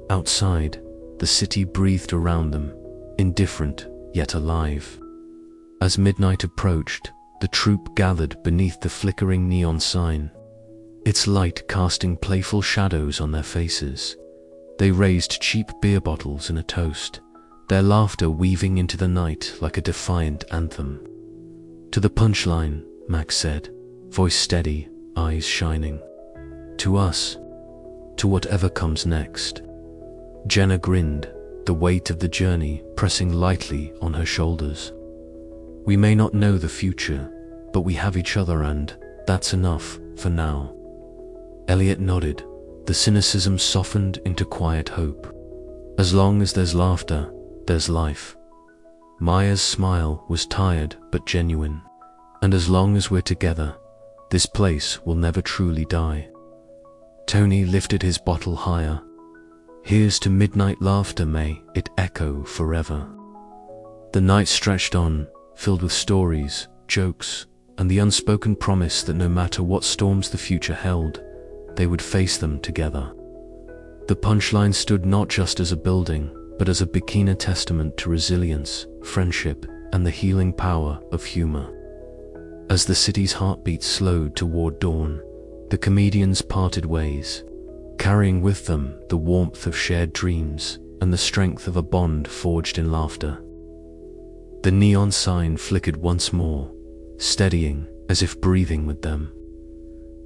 Speaker 1: Outside, the city breathed around them, indifferent yet alive. As midnight approached, the troupe gathered beneath the flickering neon sign, its light casting playful shadows on their faces. They raised cheap beer bottles in a toast, their laughter weaving into the night like a defiant anthem. "To the Punchline," Max said, voice steady, eyes shining. "To us, to whatever comes next." Jenna grinned, the weight of the journey pressing lightly on her shoulders. "We may not know the future, but we have each other, and that's enough for now." Eliot nodded, the cynicism softened into quiet hope. "As long as there's laughter, there's life." Maya's smile was tired but genuine. "And as long as we're together, this place will never truly die." Tony lifted his bottle higher. "Here's to midnight laughter, may it echo forever." The night stretched on, filled with stories, jokes, and the unspoken promise that no matter what storms the future held, they would face them together. The Punchline stood not just as a building, but as a bikini testament to resilience, friendship, and the healing power of humor. As the city's heartbeat slowed toward dawn, the comedians parted ways, carrying with them the warmth of shared dreams and the strength of a bond forged in laughter. The neon sign flickered once more, steadying as if breathing with them.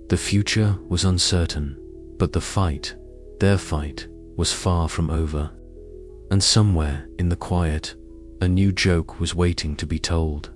Speaker 1: The future was uncertain, but the fight, their fight, was far from over. And somewhere in the quiet, a new joke was waiting to be told.